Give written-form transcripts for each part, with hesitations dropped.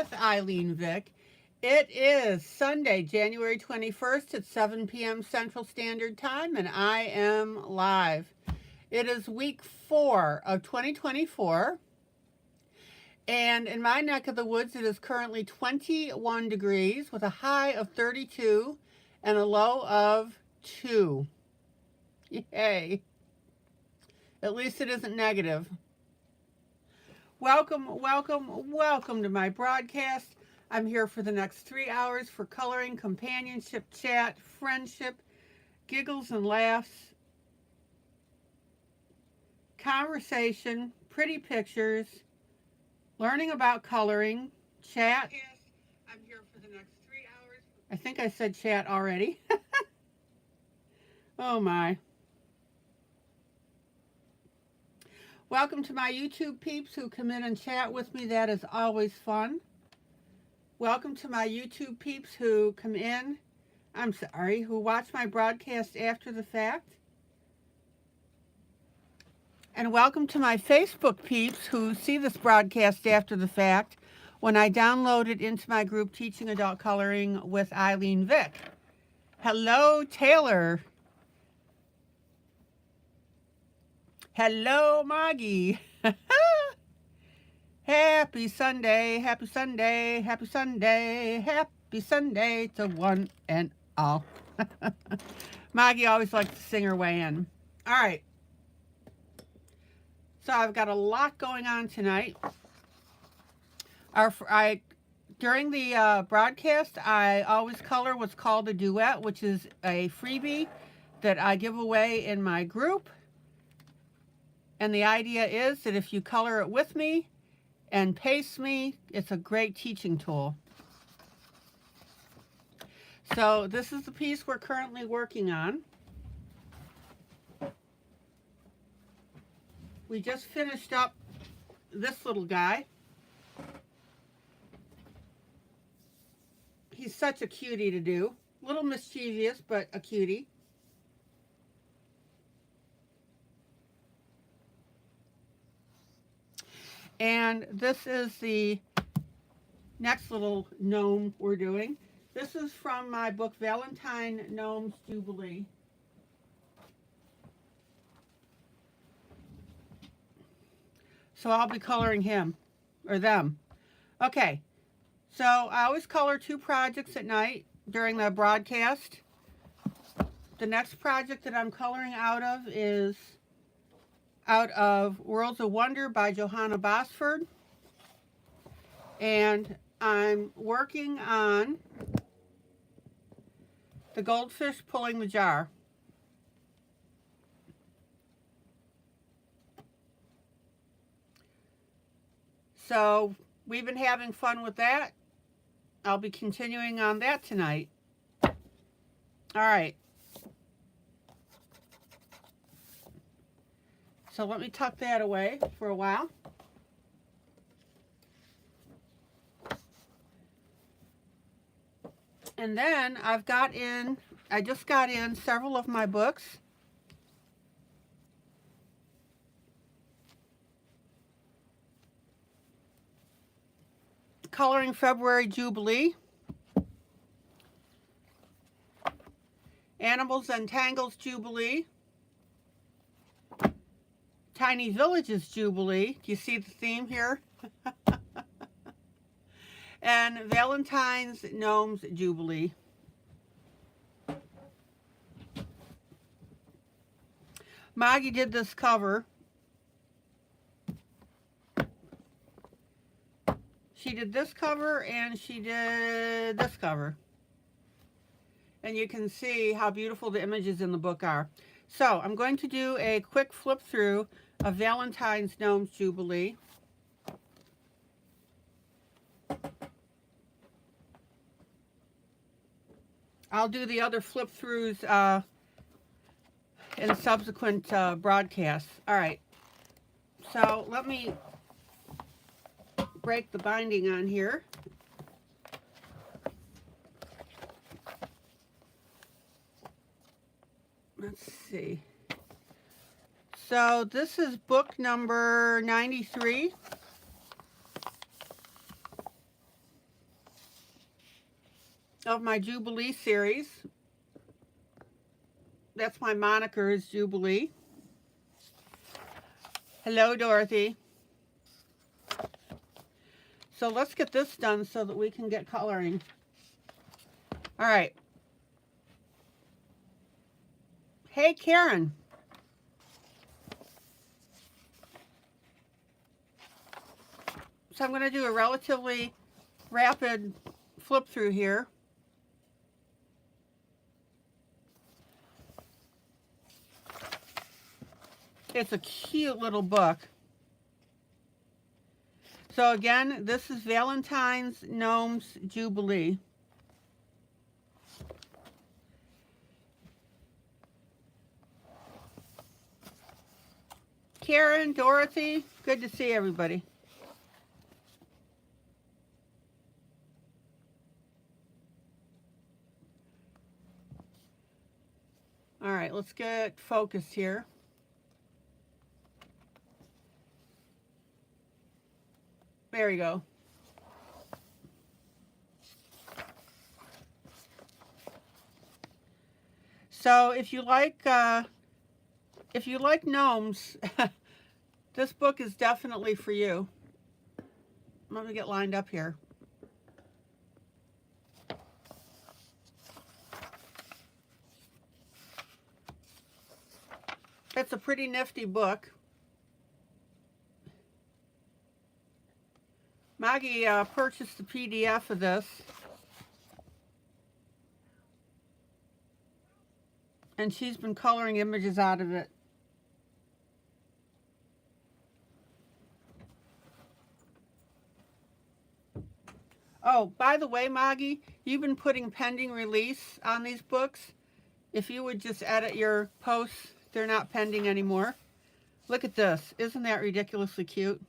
with ILene Vick. It is Sunday, January 21st at 7 p.m. Central Standard Time, and I am live. It is week 4 of 2024, and in my neck of the woods, it is currently 21 degrees with a high of 32 and a low of 2. Yay. At least it isn't negative. Welcome to my broadcast. I'm here for the next 3 hours for coloring, companionship, chat, friendship, giggles and laughs, conversation, pretty pictures, learning about coloring, chat. I'm here for the next 3 hours. I think I said chat already. Oh my. Welcome to my YouTube peeps who come in and chat with me. That is always fun. Welcome to my YouTube peeps who come in, who watch my broadcast after the fact. And welcome to my Facebook peeps who see this broadcast after the fact when I download it into my group Teaching Adult Coloring with ILene Vick. Hello, Taylor. Hello, Maggie. Happy Sunday, happy Sunday, happy Sunday, happy Sunday to one and all. Maggie always likes to sing her way in. All right. So I've got a lot going on tonight. During the broadcast, I always color what's called a duet, which is a freebie that I give away in my group. And the idea is that if you color it with me and pace me, it's a great teaching tool. So this is the piece we're currently working on. We just finished up this little guy. He's such a cutie to do. A little mischievous, but a cutie. And this is the next little gnome we're doing. This is from my book, Valentine Gnomes Jubilee. So I'll be coloring him, or them. Okay, so I always color 2 projects at night during the broadcast. The next project that I'm coloring out of is out of Worlds of Wonder by Johanna Bosford. And I'm working on the goldfish pulling the jar. So we've been having fun with that. I'll be continuing on that tonight. All right. So let me tuck that away for a while. And then I just got in several of my books. Coloring February Jubilee. Animals and Tangles Jubilee. Tiny Villages Jubilee. Do you see the theme here? And Valentine's Gnomes Jubilee. Maggie did this cover. She did this cover and she did this cover. And you can see how beautiful the images in the book are. So I'm going to do a quick flip through of Valentine's Gnomes Jubilee. I'll do the other flip throughs in subsequent broadcasts. All right. So let me break the binding on here. Let's see. So this is book number 93. of my Jubilee series. That's my moniker, is Jubilee. Hello, Dorothy. So let's get this done so that we can get coloring. All right. Hey, Karen. So I'm going to do a relatively rapid flip through here. It's a cute little book. So again, this is Valentine's Gnomes Jubilee. Karen, Dorothy, good to see everybody. All right, let's get focused here. There you go. So if you like gnomes, this book is definitely for you. Let me get lined up here. It's a pretty nifty book. Maggie purchased the PDF of this. And she's been coloring images out of it. Oh, by the way, Maggie, you've been putting pending release on these books. If you would just edit your posts, they're not pending anymore. Look at this. Isn't that ridiculously cute?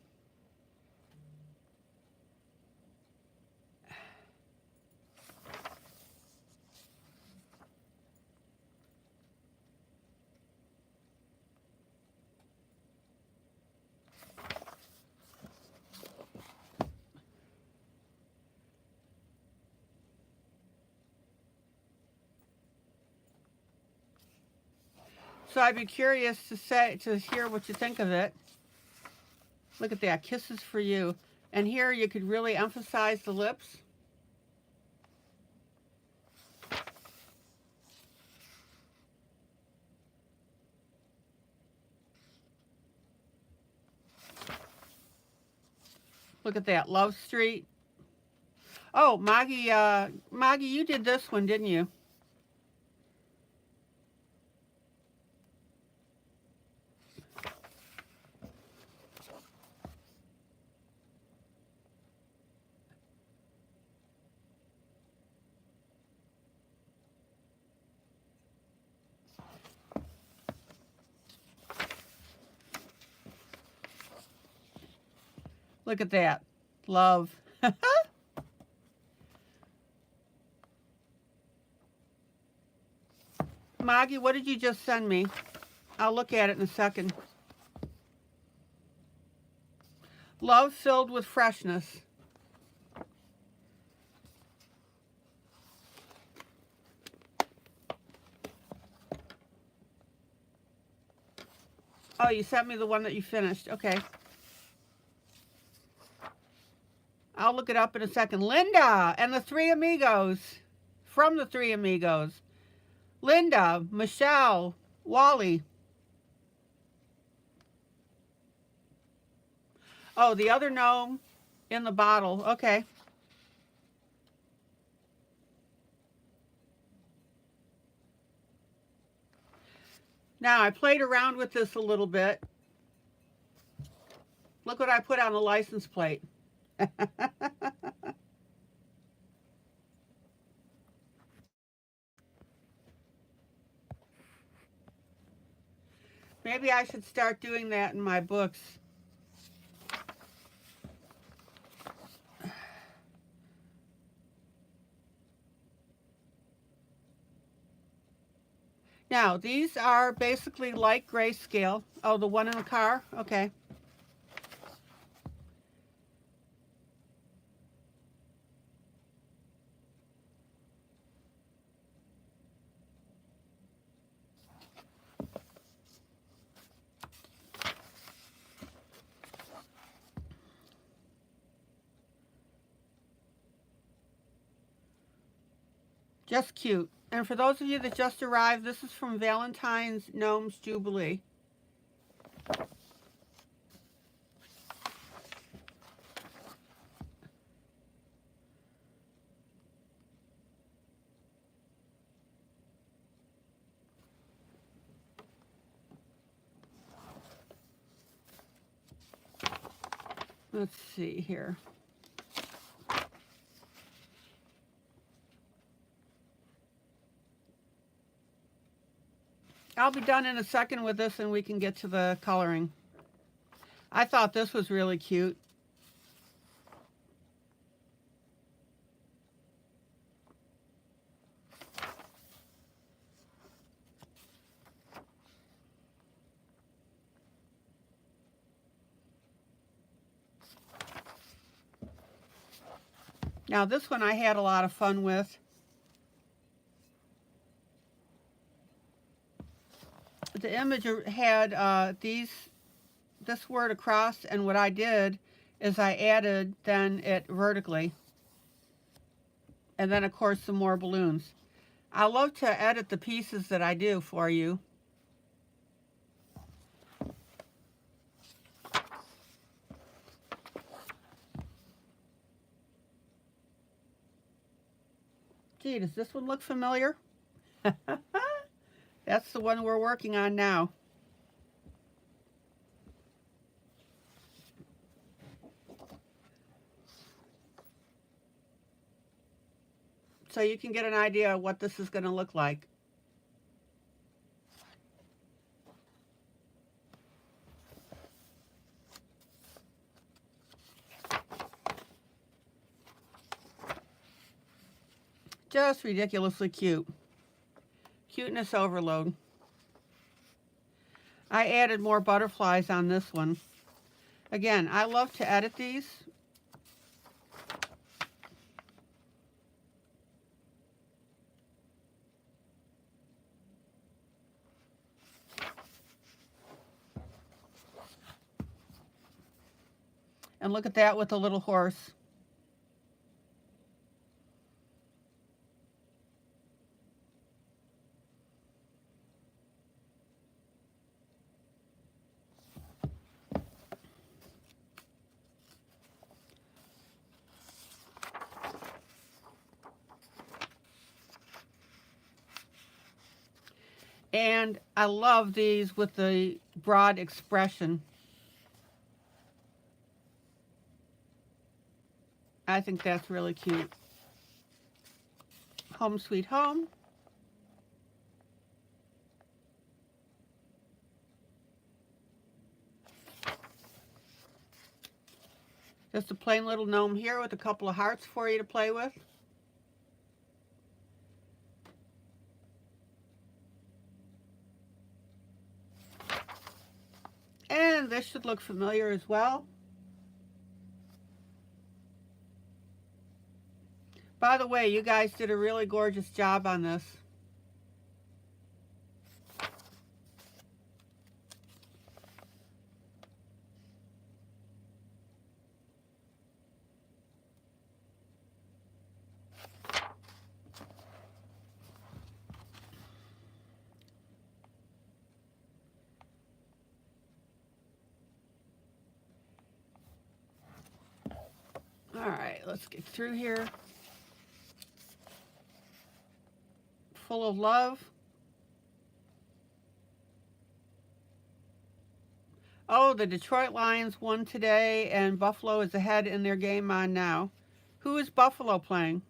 So I'd be curious to hear what you think of it. Look at that, kisses for you. And here you could really emphasize the lips. Look at that, Love Street. Oh, Maggie, you did this one, didn't you? Look at that. Love. Maggie, what did you just send me? I'll look at it in a second. Love filled with freshness. Oh, you sent me the one that you finished. Okay. I'll look it up in a second. Linda and the Three Amigos. From the Three Amigos. Linda, Michelle, Wally. Oh, the other gnome in the bottle. Okay. Now, I played around with this a little bit. Look what I put on the license plate. Maybe I should start doing that in my books. Now, these are basically light grayscale. Oh, the one in the car? Okay. Just cute. And for those of you that just arrived, this is from Valentine's Gnomes Jubilee. Let's see here. I'll be done in a second with this and we can get to the coloring. I thought this was really cute. Now this one I had a lot of fun with. The image had this word across, and what I did is I added then it vertically. And then of course some more balloons. I love to edit the pieces that I do for you. Gee, does this one look familiar? That's the one we're working on now. So you can get an idea of what this is going to look like. Just ridiculously cute. Cuteness overload. I added more butterflies on this one. Again, I love to edit these. And look at that with the little horse. And I love these with the broad expression. I think that's really cute. Home Sweet Home. Just a plain little gnome here with a couple of hearts for you to play with. And this should look familiar as well. By the way, you guys did a really gorgeous job on this. All right, let's get through here. Full of love. Oh, the Detroit Lions won today, and Buffalo is ahead in their game on now. Who is Buffalo playing?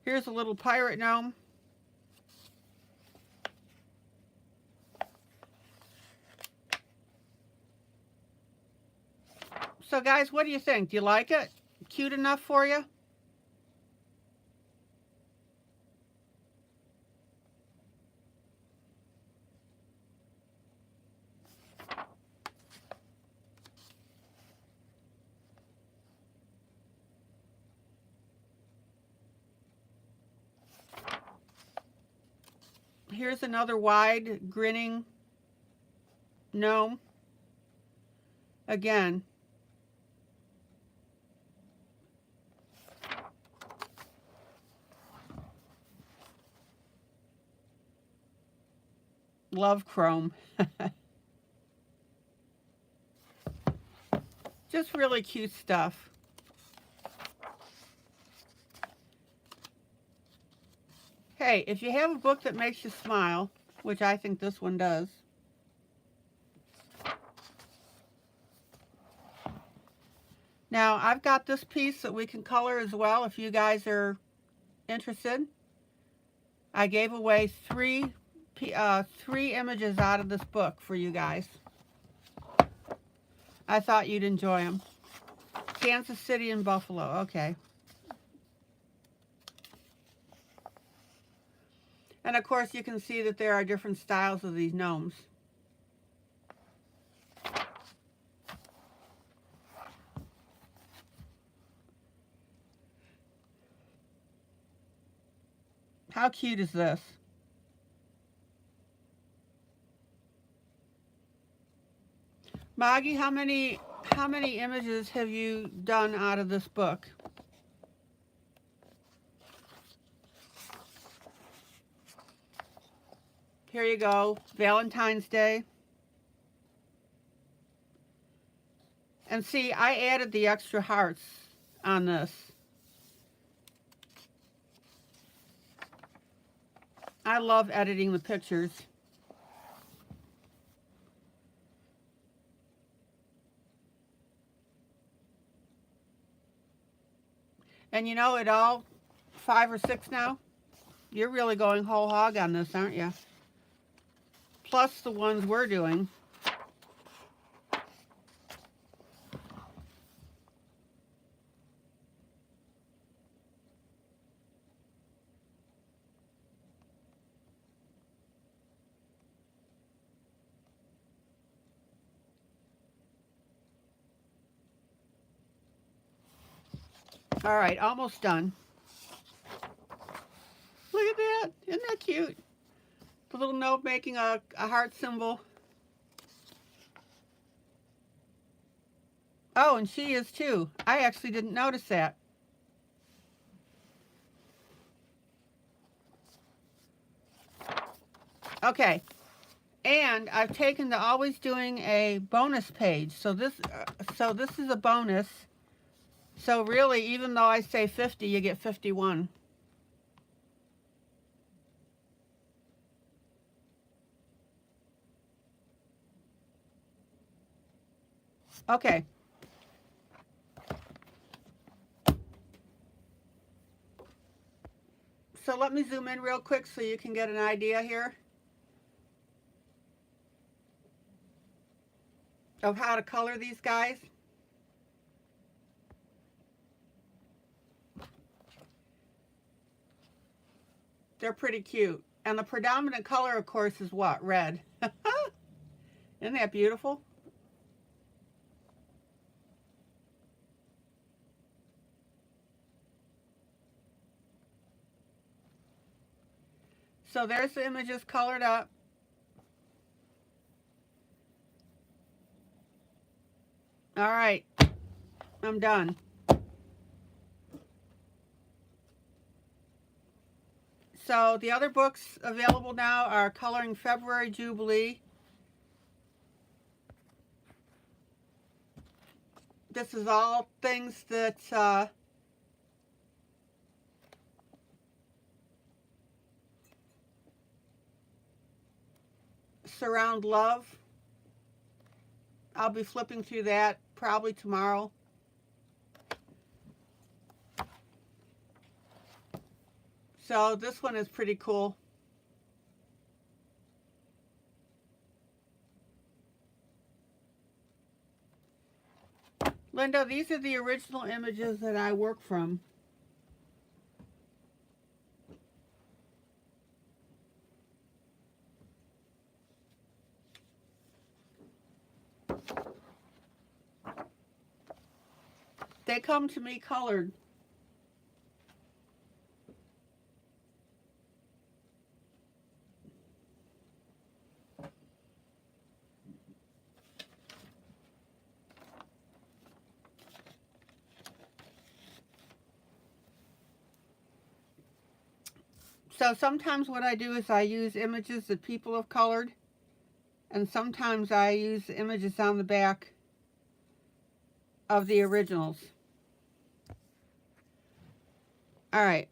Here's a little pirate gnome. So guys, what do you think? Do you like it? Cute enough for you? Here's another wide, grinning gnome. Again, Love chrome. Just really cute stuff. Hey, if you have a book that makes you smile, which I think this one does, now I've got this piece that we can color as well if you guys are interested. I gave away three images out of this book for you guys. I thought you'd enjoy them. Kansas City and Buffalo. Okay. And of course you can see that there are different styles of these gnomes. How cute is this? Maggie, how many images have you done out of this book? Here you go, Valentine's Day. And see, I added the extra hearts on this. I love editing the pictures. And you know, it all 5 or 6 now. You're really going whole hog on this, aren't you? Plus the ones we're doing. All right, almost done. Look at that. Isn't that cute? The little note making a heart symbol. Oh, and she is too. I actually didn't notice that. Okay. And I've taken to always doing a bonus page. So this is a bonus. So really, even though I say 50, you get 51. Okay. So let me zoom in real quick so you can get an idea here of how to color these guys. They're pretty cute. And the predominant color, of course, is what? Red. Isn't that beautiful? So there's the images colored up. All right, I'm done. So the other books available now are Coloring February Jubilee. This is all things that surround love. I'll be flipping through that probably tomorrow. So this one is pretty cool. Linda, these are the original images that I work from. They come to me colored. So sometimes what I do is I use images that people have colored And sometimes I use images on the back of the originals. All right.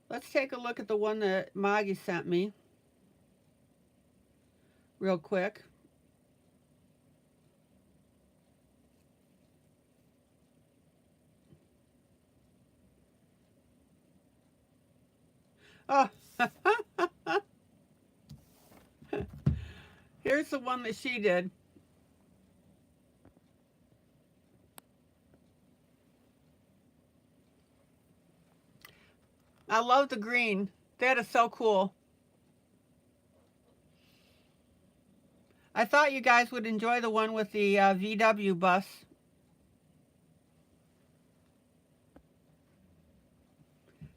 Let's take a look at the one that Maggie sent me real quick. Oh, here's the one that she did. I love the green. That is so cool. I thought you guys would enjoy the one with the VW bus.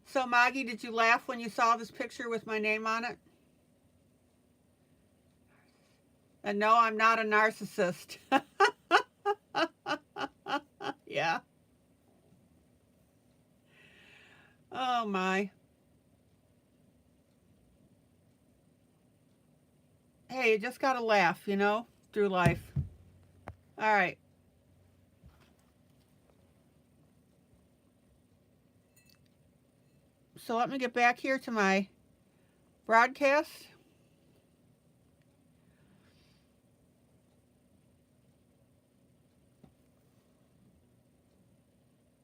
So, Maggie, did you laugh when you saw this picture with my name on it? And no, I'm not a narcissist. Yeah. Oh, my. Hey, you just got to laugh, you know, through life. All right. So let me get back here to my broadcast.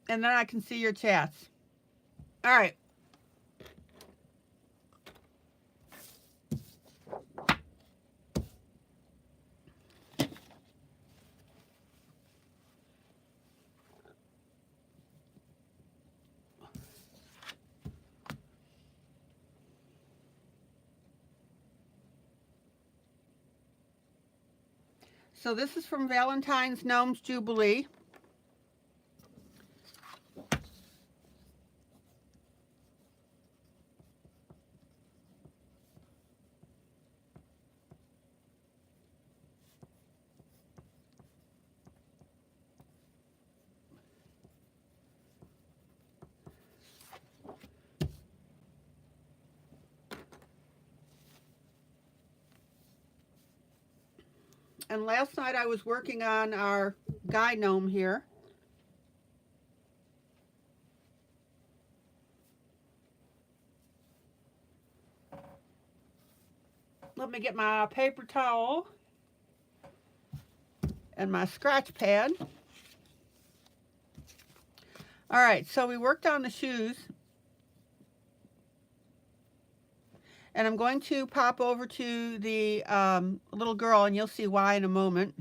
And then I can see your chats. All right. So this is from Valentine's Gnomes Jubilee. And last night I was working on our guy gnome here. Let me get my paper towel and my scratch pad. All right, so we worked on the shoes. And I'm going to pop over to the little girl, and you'll see why in a moment.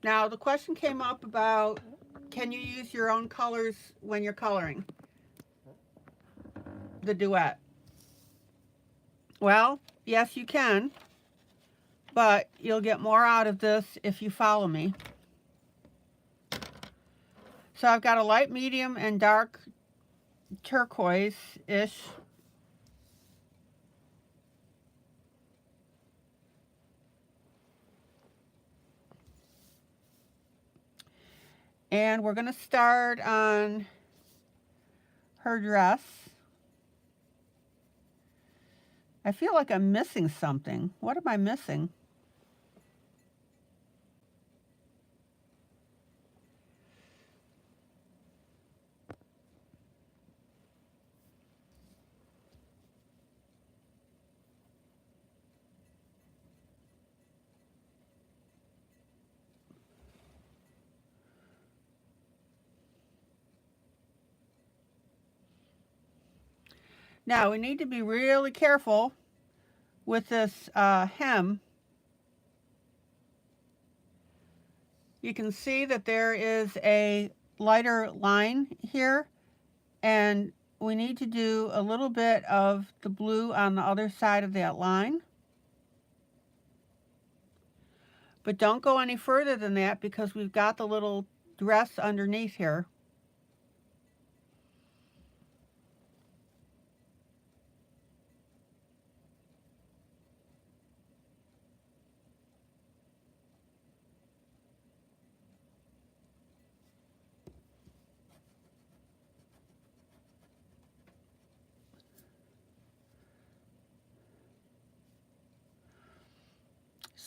Now, the question came up about, can you use your own colors when you're coloring the duet? Well, yes, you can, but you'll get more out of this if you follow me. So I've got a light, medium, and dark turquoise-ish. And we're going to start on her dress. I feel like I'm missing something. What am I missing? Now, we need to be really careful with this hem. You can see that there is a lighter line here, and we need to do a little bit of the blue on the other side of that line. But don't go any further than that because we've got the little dress underneath here.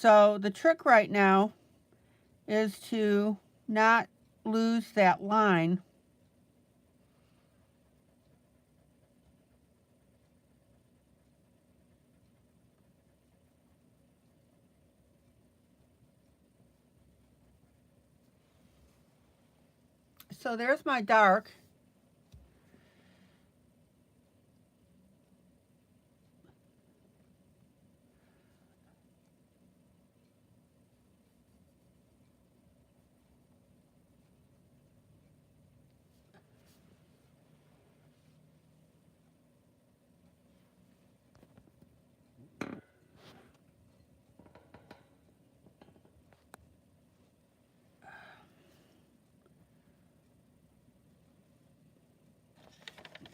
So the trick right now is to not lose that line. So there's my dark.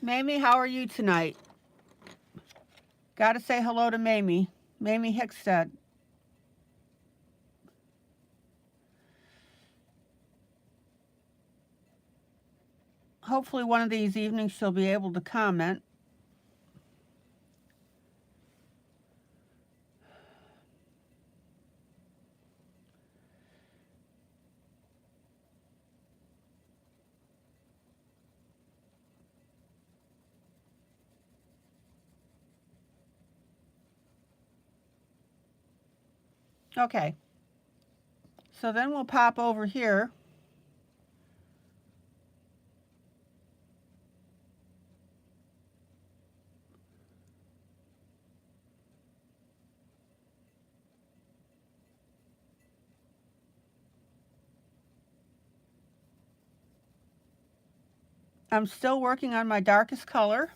Mamie, how are you tonight? Gotta say hello to Mamie. Mamie Hickstead. Hopefully one of these evenings she'll be able to comment. Okay. So then we'll pop over here. I'm still working on my darkest color.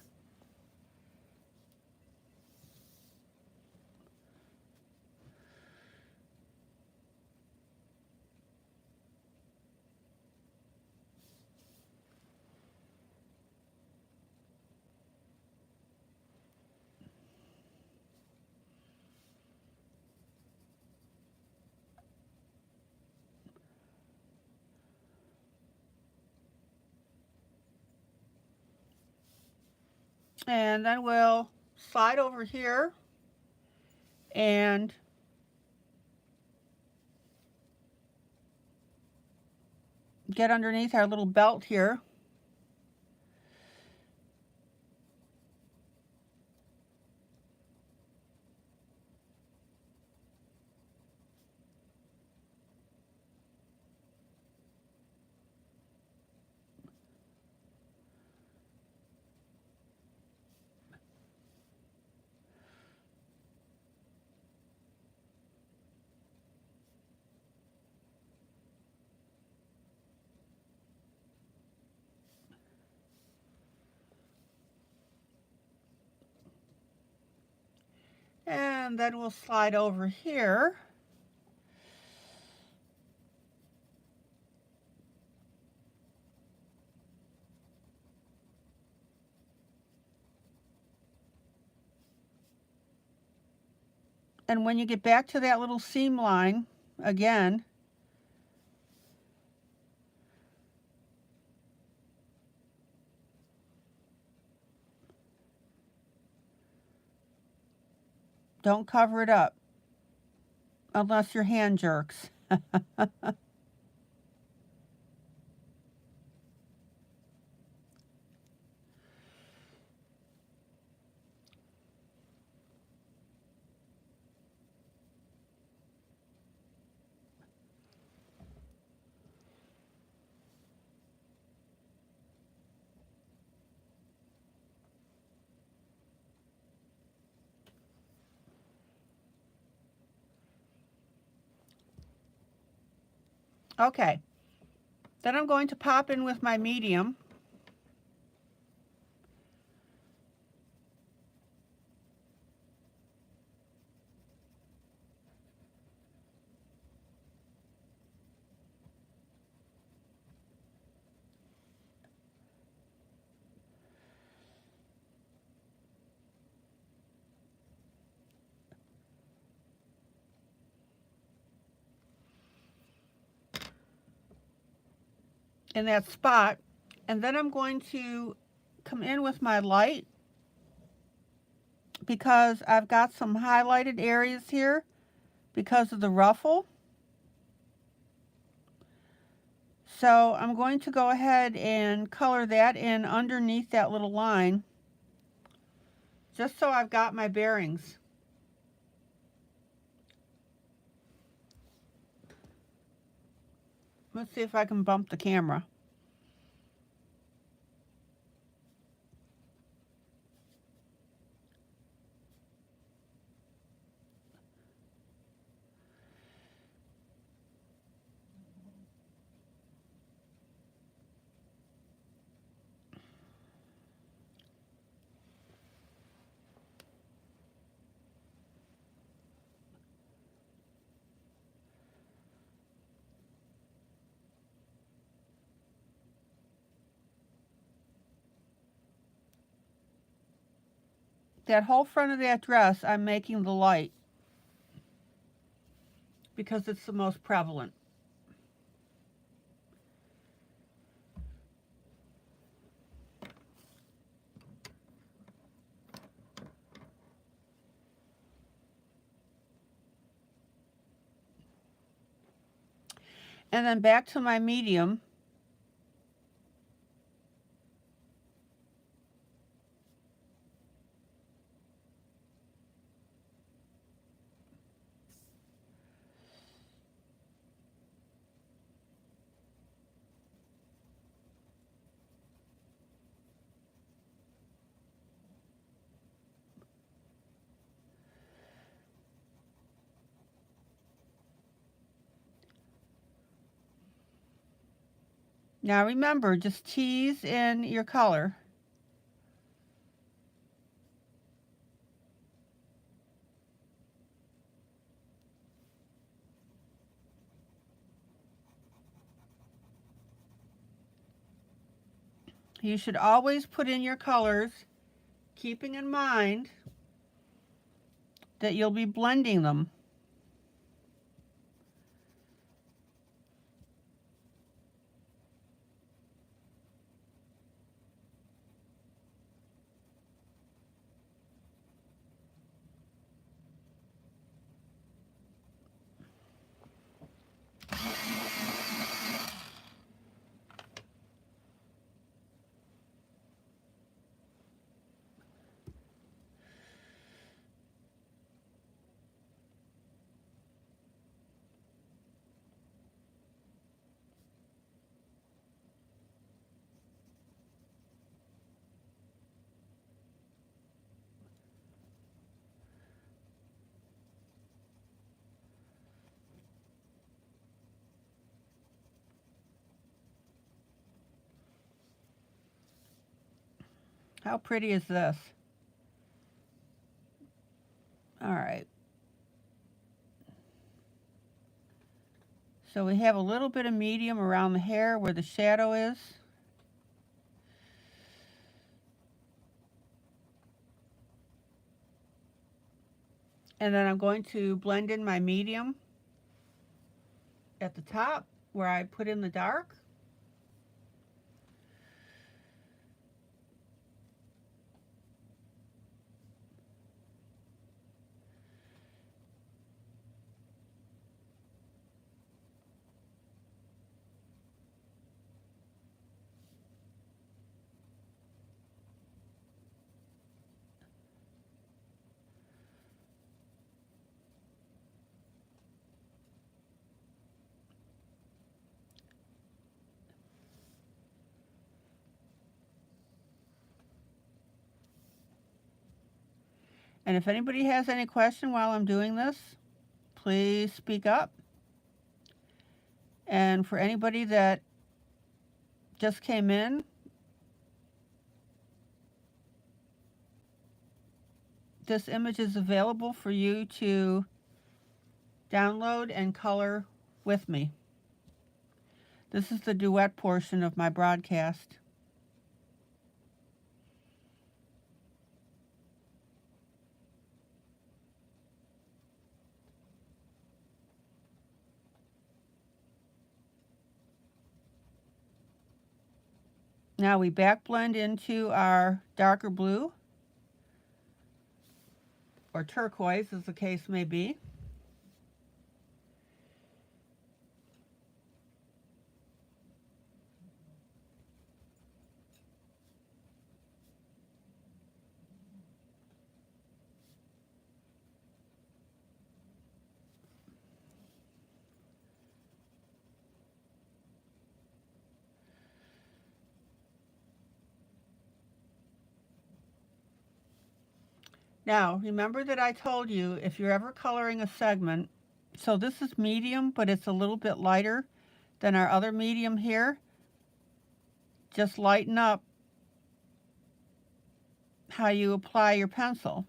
And then we'll slide over here and get underneath our little belt here. And then we'll slide over here. And when you get back to that little seam line, again, don't cover it up unless your hand jerks. Okay, then I'm going to pop in with my medium. In that spot, and then I'm going to come in with my light because I've got some highlighted areas here because of the ruffle. So I'm going to go ahead and color that in underneath that little line, just so I've got my bearings. Let's see if I can bump the camera. That whole front of that dress, I'm making the light because it's the most prevalent. And then back to my medium. Now remember, just tease in your color. You should always put in your colors, keeping in mind that you'll be blending them. How pretty is this? All right. So we have a little bit of medium around the hair where the shadow is. And then I'm going to blend in my medium at the top where I put in the dark. And if anybody has any question while I'm doing this, please speak up. And for anybody that just came in, this image is available for you to download and color with me. This is the duet portion of my broadcast. Now we back blend into our darker blue, or turquoise as the case may be. Now, remember that I told you if you're ever coloring a segment, so this is medium, but it's a little bit lighter than our other medium here. Just lighten up how you apply your pencil.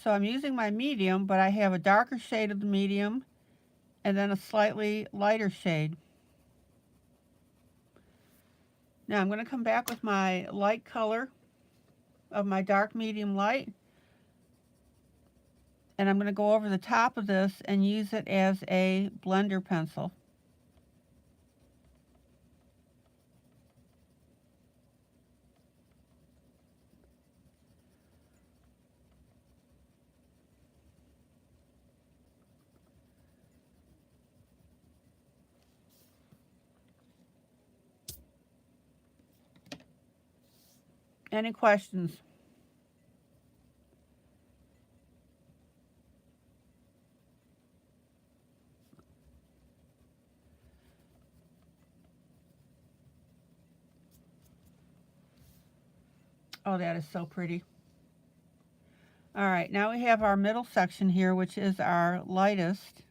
So I'm using my medium, but I have a darker shade of the medium and then a slightly lighter shade. Now I'm going to come back with my light color of my dark medium light, and I'm going to go over the top of this and use it as a blender pencil. Any questions? Oh, that is so pretty. All right, now we have our middle section here, which is our lightest.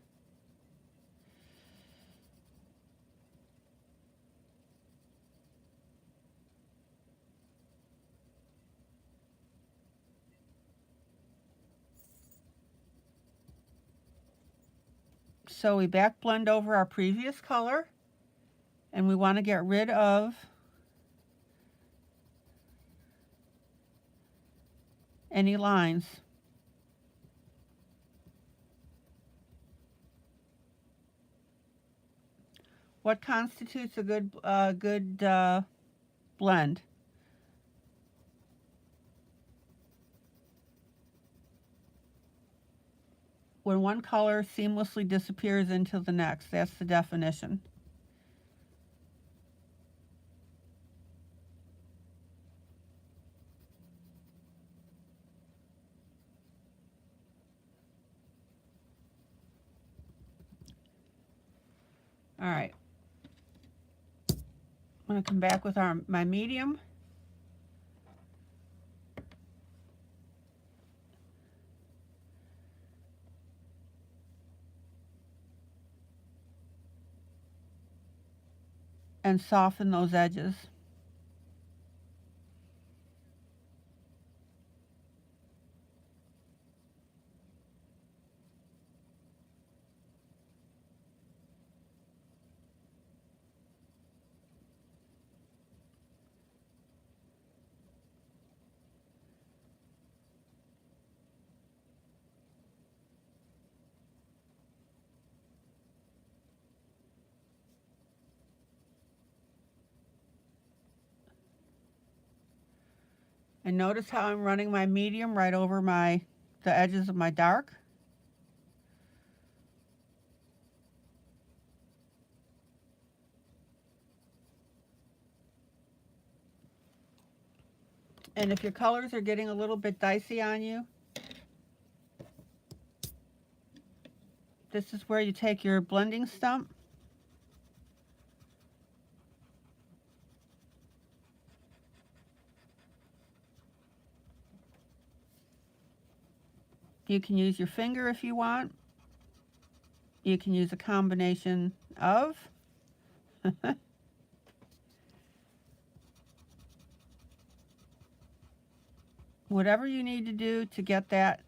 So we back blend over our previous color, and we want to get rid of any lines. What constitutes a good blend? When one color seamlessly disappears into the next. That's the definition. All right. I'm going to come back with my medium. And soften those edges. And notice how I'm running my medium right over the edges of my dark. And if your colors are getting a little bit dicey on you, this is where you take your blending stump you can use your finger if you want. You can use a combination of. Whatever you need to do to get that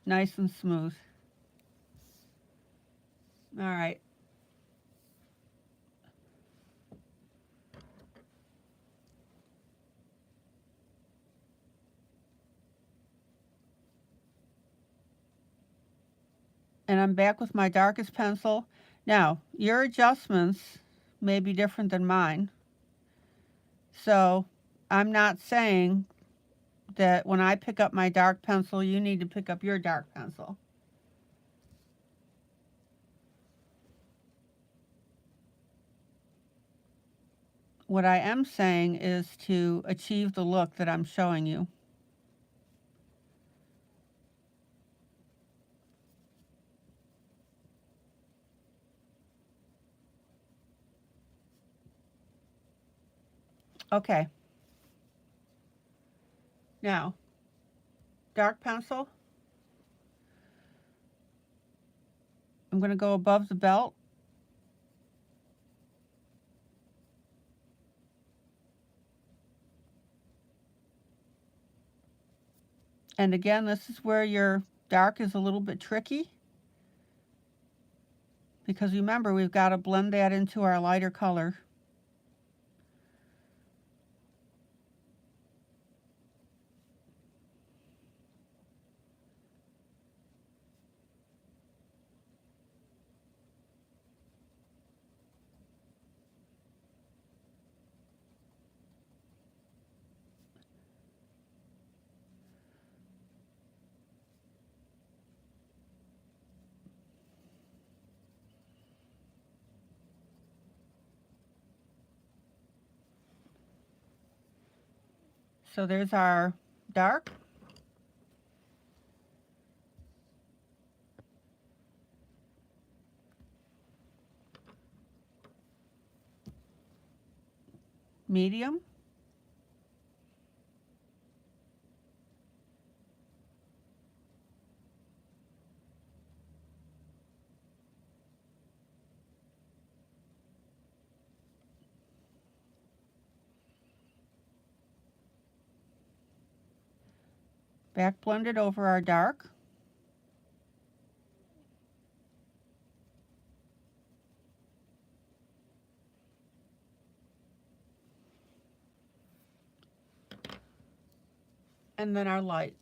nice and smooth. All right. And I'm back with my darkest pencil. Now, your adjustments may be different than mine. So I'm not saying that when I pick up my dark pencil, you need to pick up your dark pencil. What I am saying is to achieve the look that I'm showing you. Okay. Now, dark pencil. I'm going to go above the belt. And again, this is where your dark is a little bit tricky, because remember, we've got to blend that into our lighter color. So there's our dark. Medium. Back blended over our dark. And then our light.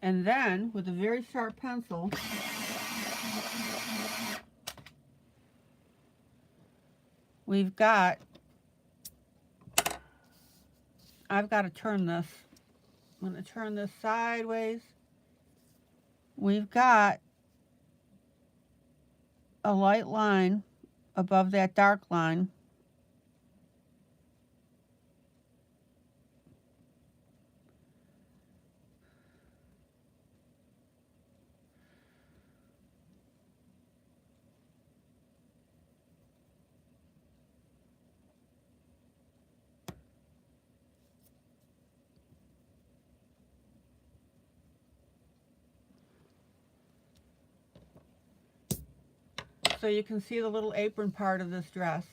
And then, with a very sharp pencil, I've got to turn this. I'm going to turn this sideways. We've got a light line above that dark line. So you can see the little apron part of this dress.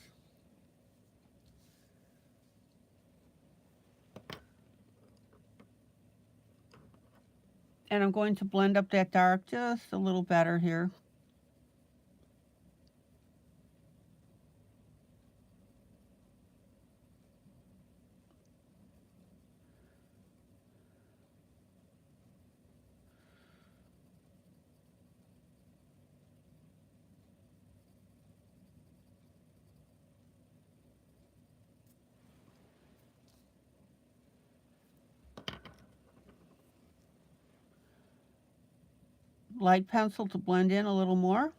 And I'm going to blend up that dark just a little better here. Light pencil to blend in a little more.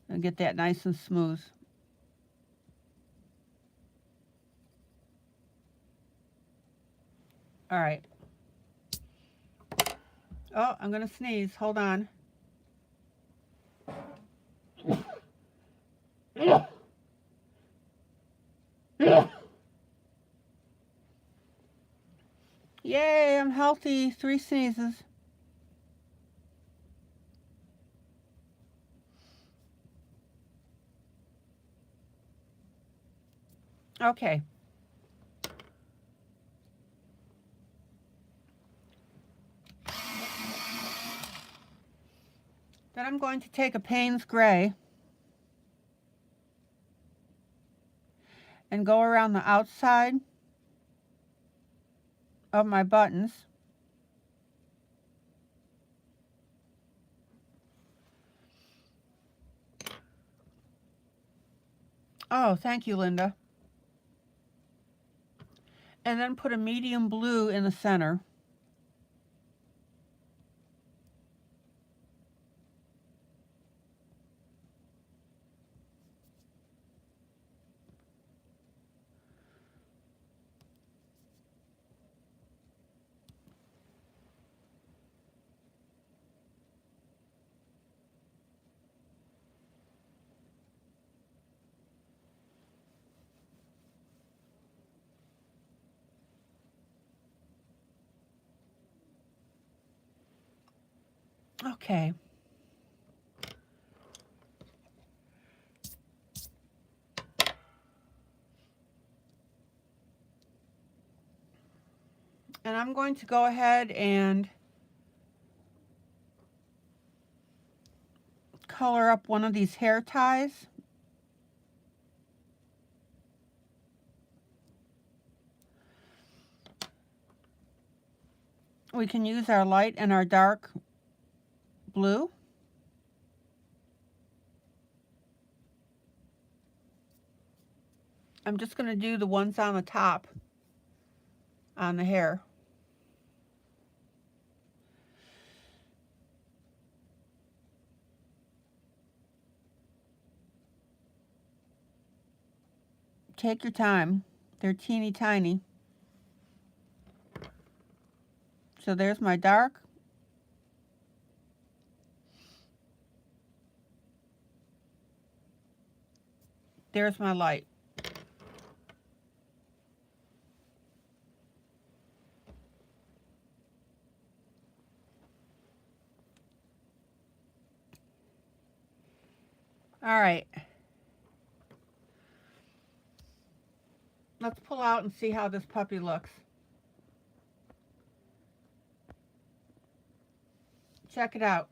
And get that nice and smooth. All right. Oh, I'm going to sneeze. Hold on. I'm healthy. 3 sneezes. Okay. Then I'm going to take a Payne's Gray and go around the outside of my buttons. Oh, thank you, Linda. And then put a medium blue in the center. Okay. And I'm going to go ahead and color up one of these hair ties. We can use our light and our dark blue. I'm just going to do the ones on the top on the hair. Take your time. They're teeny tiny. So there's my dark. There's my light. All right. Let's pull out and see how this puppy looks. Check it out.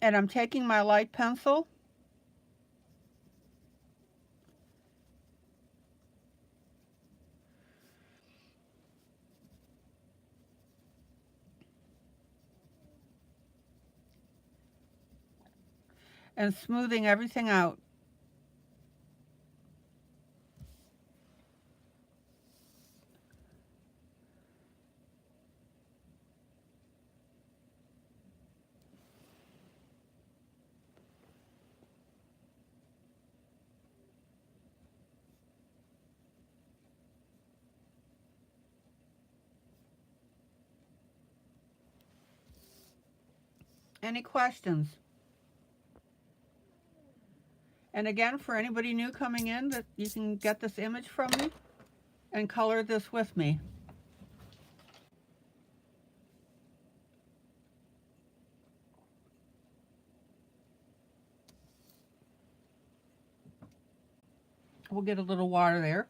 And I'm taking my light pencil and smoothing everything out. Any questions? And again, for anybody new coming in, that you can get this image from me and color this with me. We'll get a little water there.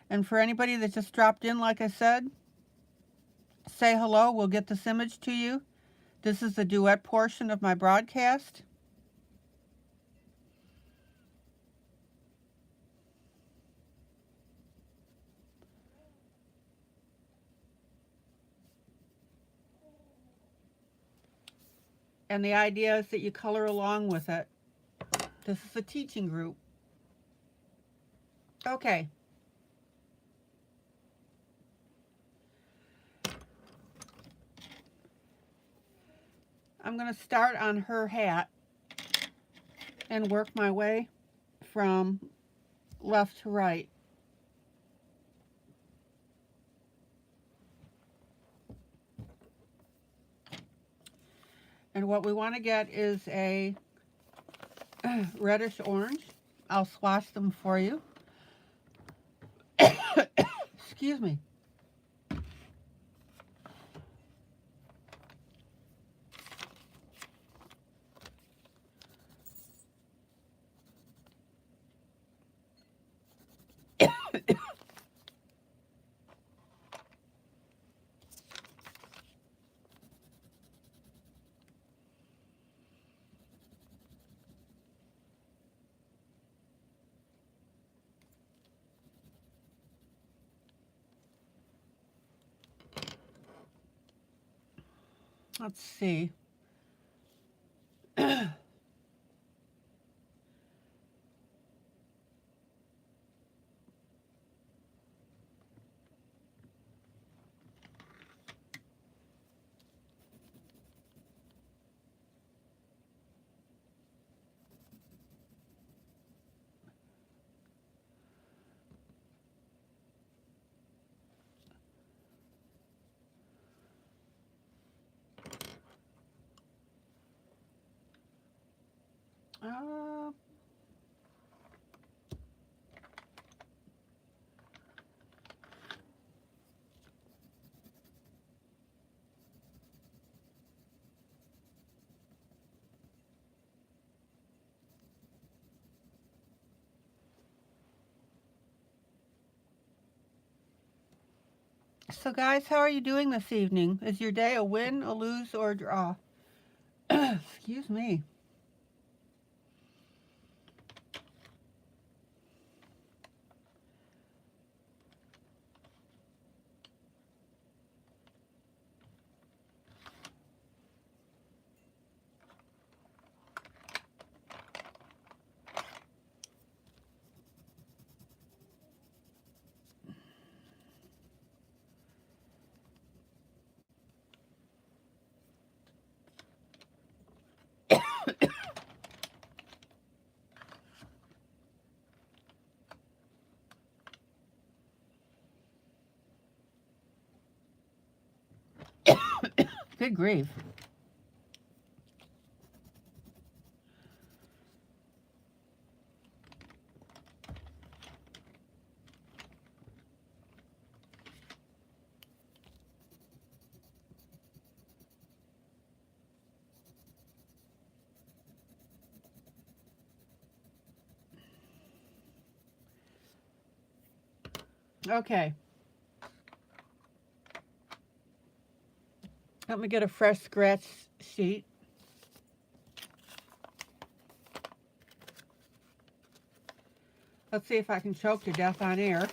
And for anybody that just dropped in, like I said, say hello. We'll get this image to you. This is the duet portion of my broadcast. And the idea is that you color along with it. This is a teaching group. Okay. I'm going to start on her hat and work my way from left to right. And what we want to get is a reddish orange. I'll swatch them for you. Excuse me. Let's see. Uh, so guys, how are you doing this evening? Is your day a win, a lose, or a draw? Excuse me. Good grief. Okay. Let me get a fresh scratch sheet. Let's see if I can choke to death on air.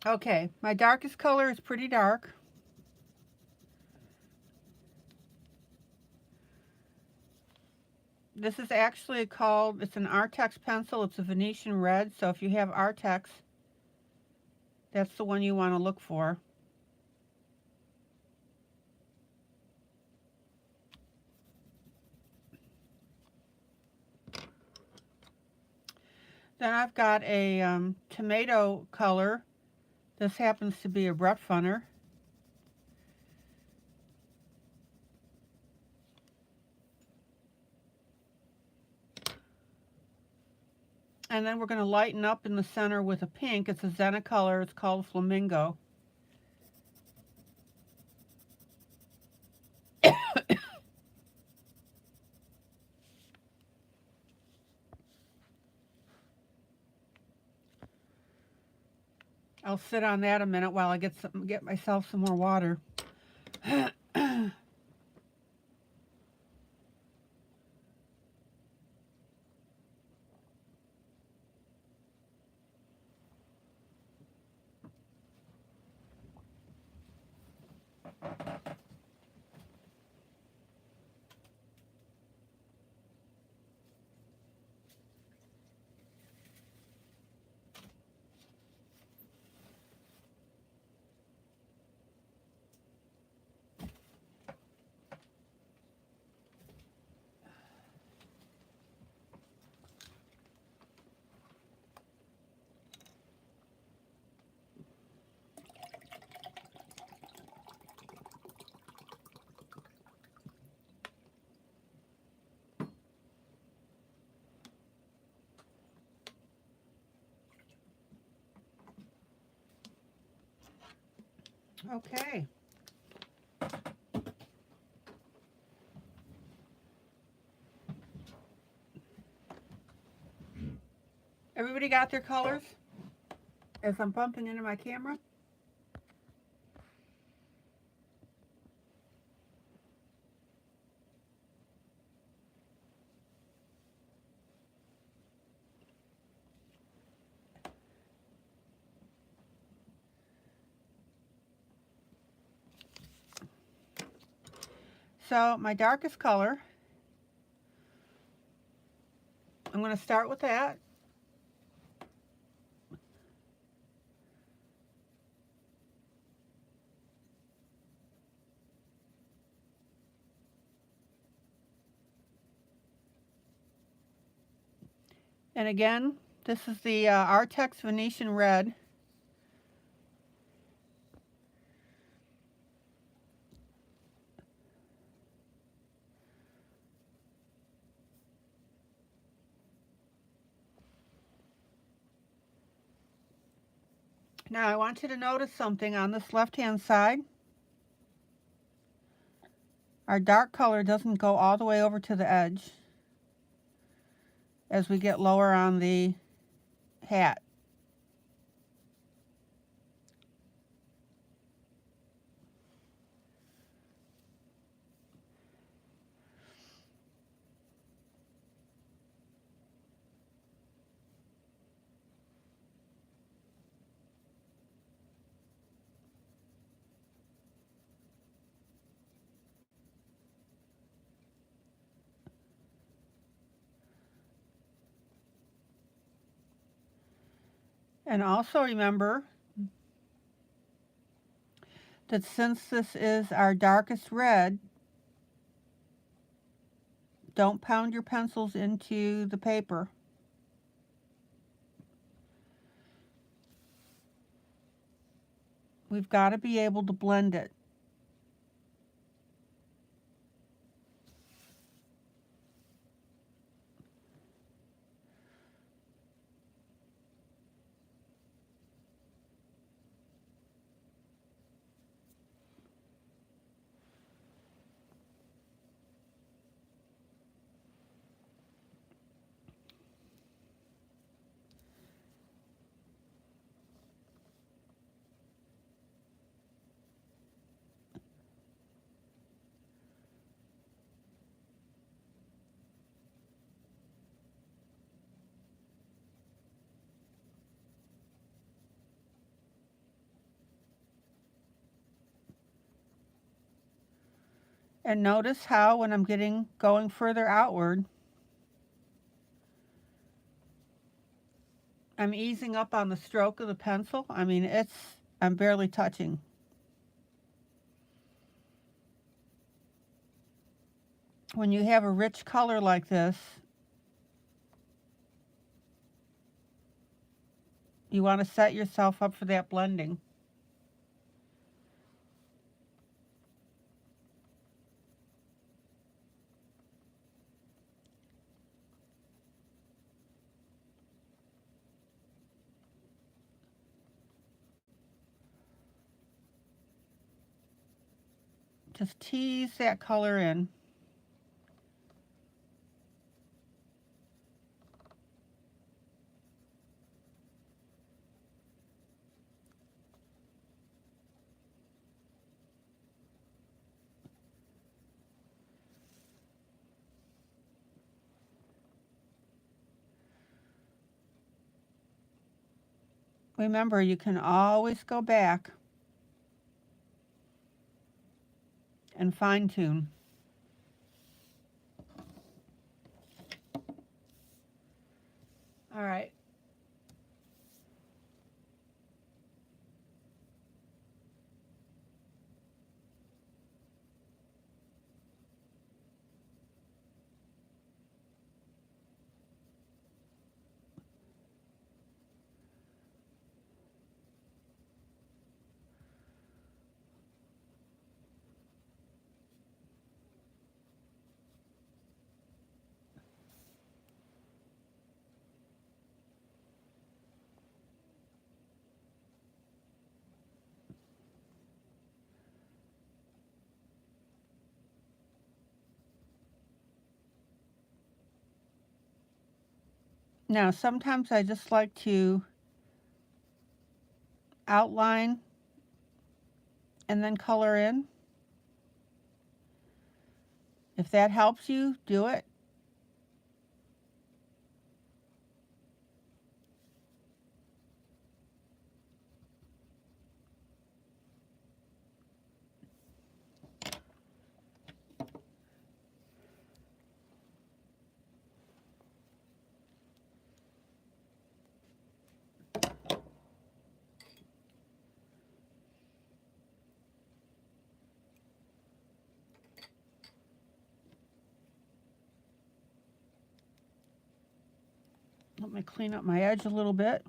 Okay, my darkest color is pretty dark. This is actually called, it's an Artex pencil. It's a Venetian red. So if you have Artex, that's the one you want to look for. Then I've got a tomato color. This happens to be a Brett Funner. And then we're going to lighten up in the center with a pink. It's a Zenna color. It's called Flamingo. I'll sit on that a minute while I get myself some more water. Okay. Everybody got their colors? As I'm bumping into my camera? So my darkest color, I'm going to start with that. And again, this is the Artex Venetian Red. Now I want you to notice something on this left-hand side. Our dark color doesn't go all the way over to the edge as we get lower on the hat. And also remember that since this is our darkest red, don't pound your pencils into the paper. We've got to be able to blend it. And notice how when I'm going further outward, I'm easing up on the stroke of the pencil. I mean, I'm barely touching. When you have a rich color like this, you want to set yourself up for that blending. Just tease that color in. Remember, you can always go back and fine tune. All right. Now, sometimes I just like to outline and then color in. If that helps you, do it. Let me clean up my edge a little bit.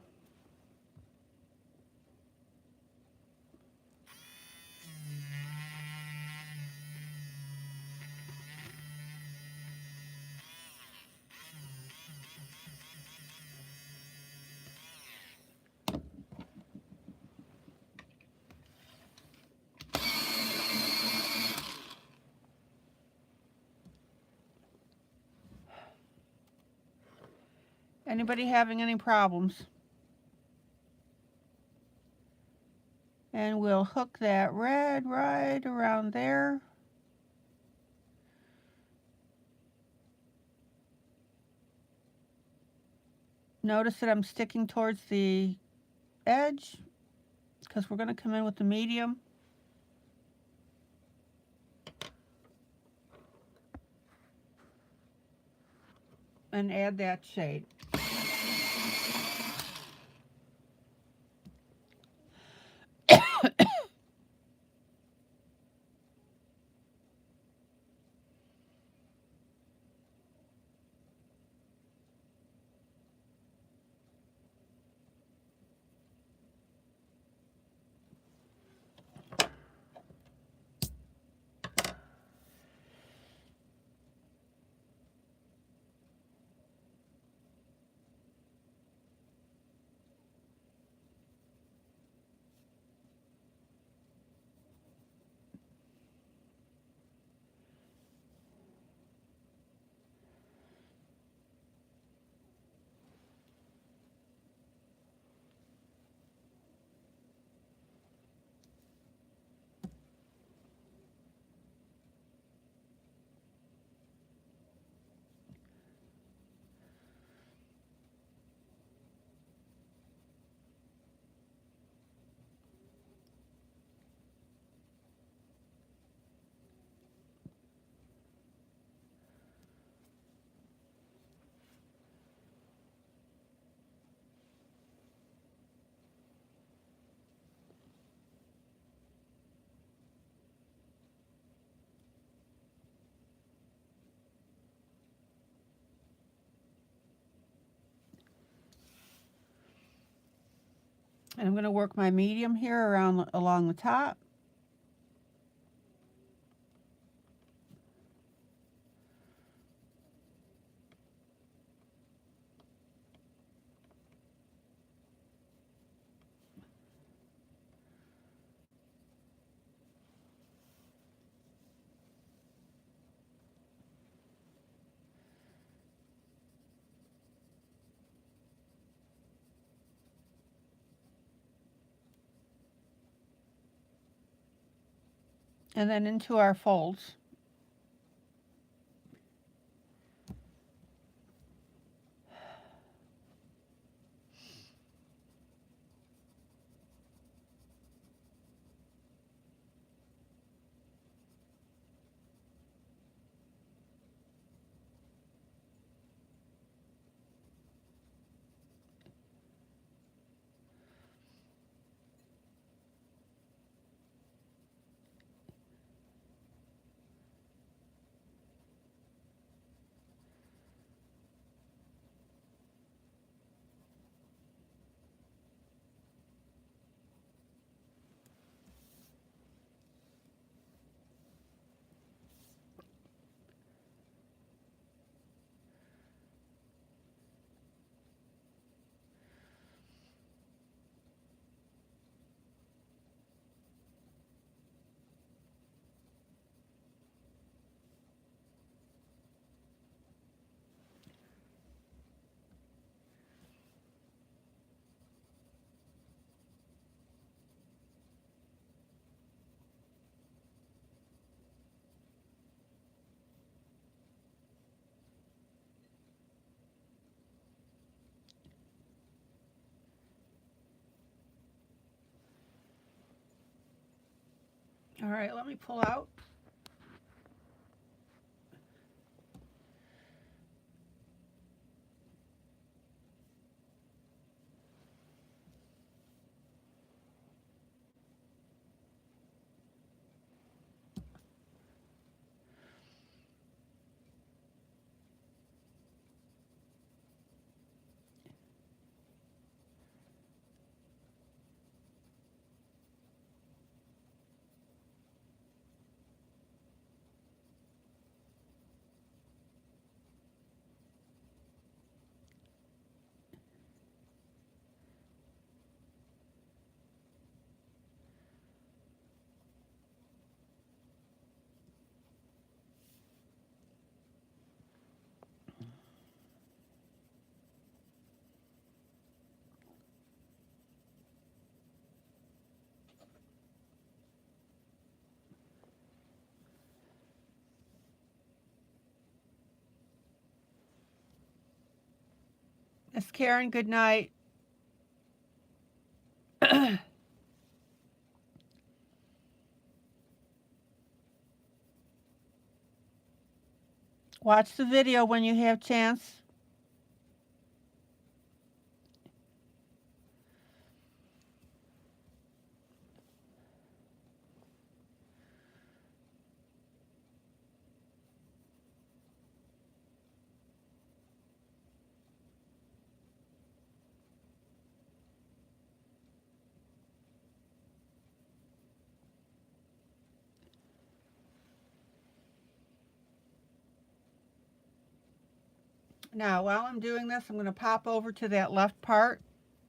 Anybody having any problems? And we'll hook that red right around there. Notice that I'm sticking towards the edge because we're going to come in with the medium. And add that shade. And I'm going to work my medium here around along the top. And then into our folds. All right, let me pull out. Miss Karen, good night. Watch the video when you have chance. Now, while I'm doing this, I'm going to pop over to that left part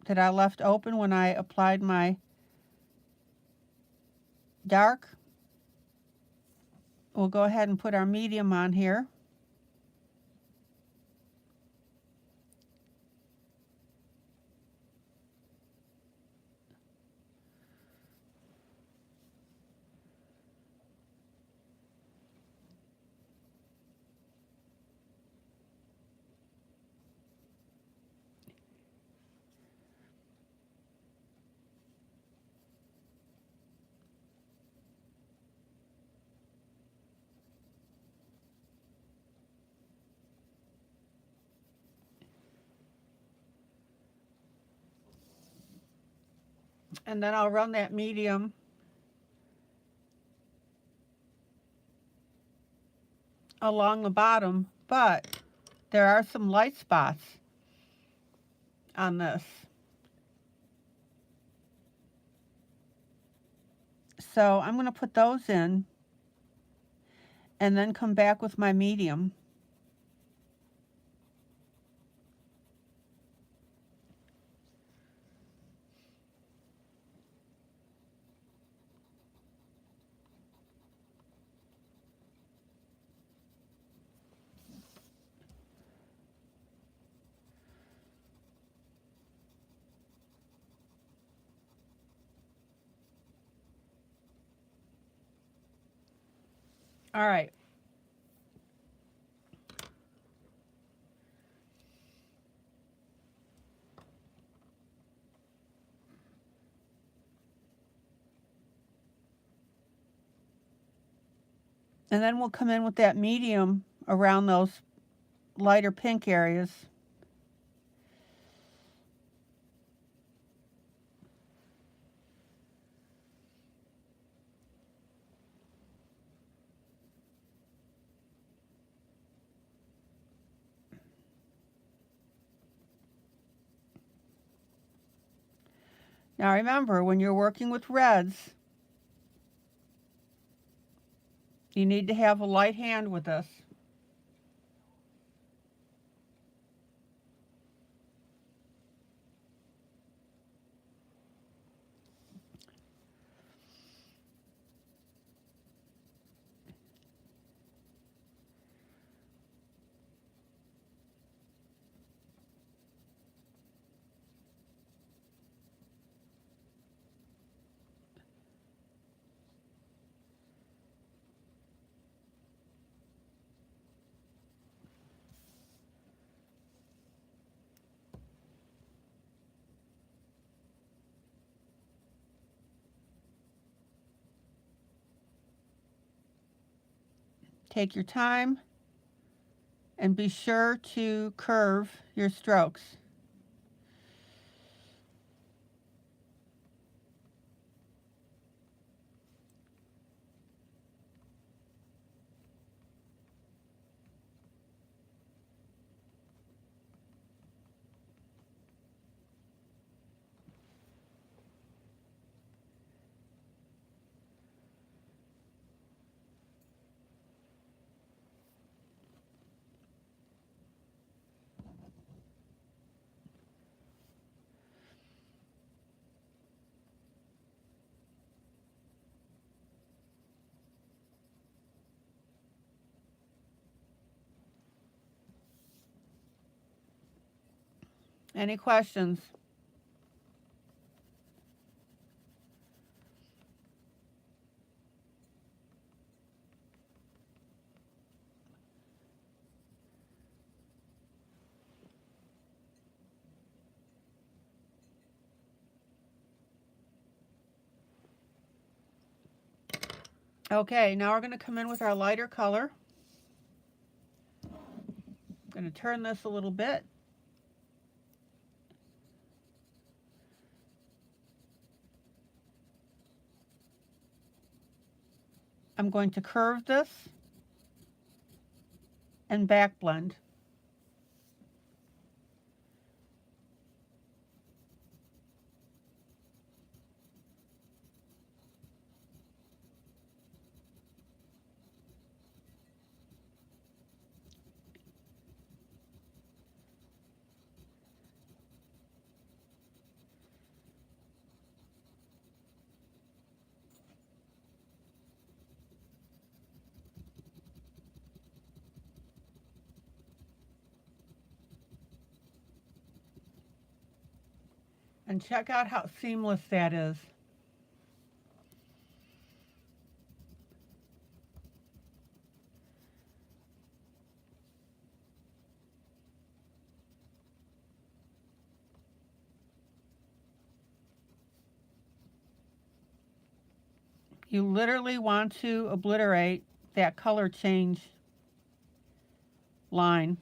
that I left open when I applied my dark. We'll go ahead and put our medium on here. And then I'll run that medium along the bottom, but there are some light spots on this. So I'm going to put those in and then come back with my medium. All right. And then we'll come in with that medium around those lighter pink areas. Now remember, when you're working with reds, you need to have a light hand with this. Take your time and be sure to curve your strokes. Any questions? Okay, now we're going to come in with our lighter color. I'm going to turn this a little bit. I'm going to curve this and back blend. And check out how seamless that is. You literally want to obliterate that color change line.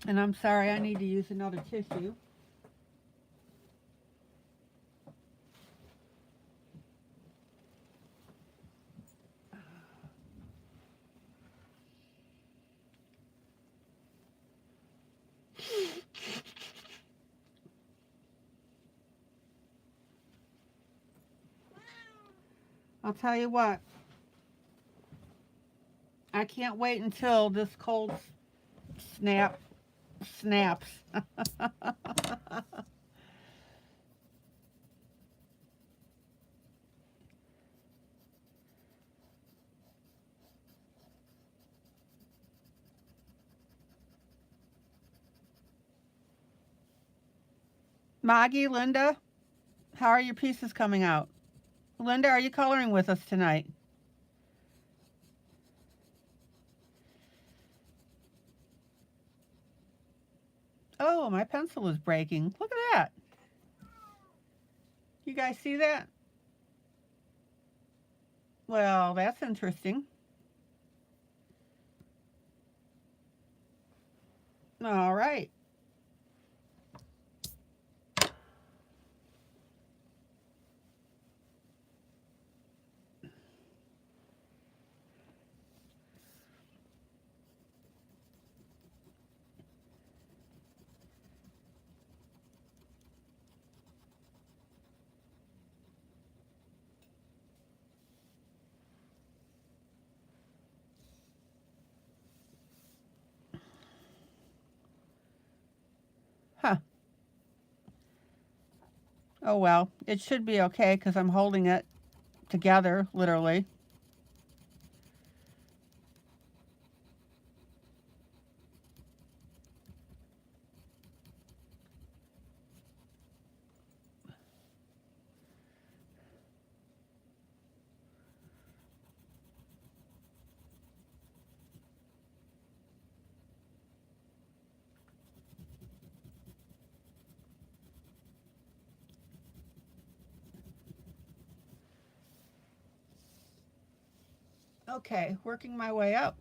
And I'm sorry, I need to use another tissue. I'll tell you what, I can't wait until this cold snap snaps. Maggie, Linda, how are your pieces coming out? Linda, are you coloring with us tonight? Oh, my pencil is breaking. Look at that. You guys see that? Well, that's interesting. All right. Huh. Oh well, it should be okay because I'm holding it together, literally. Okay, working my way up.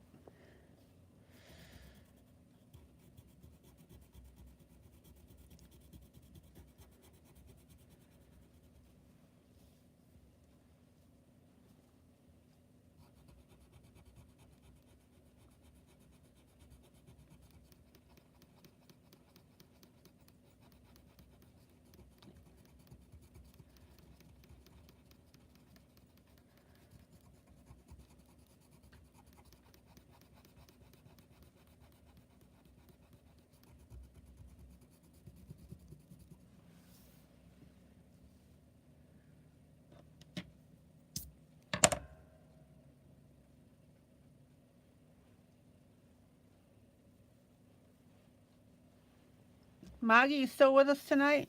Maggie, you still with us tonight?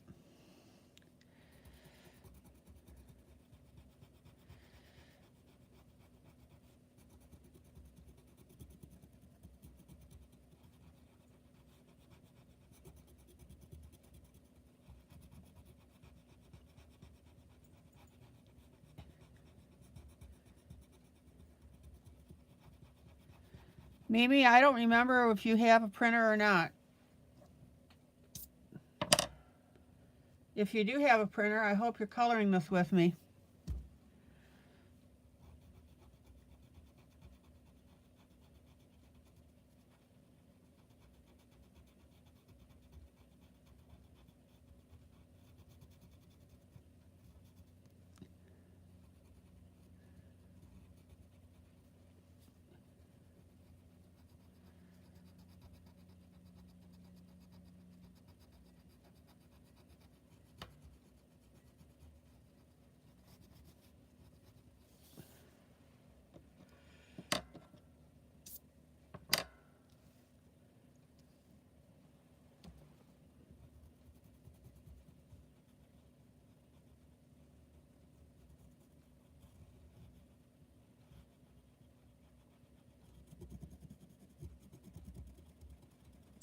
Mimi, I don't remember if you have a printer or not. If you do have a printer, I hope you're coloring this with me.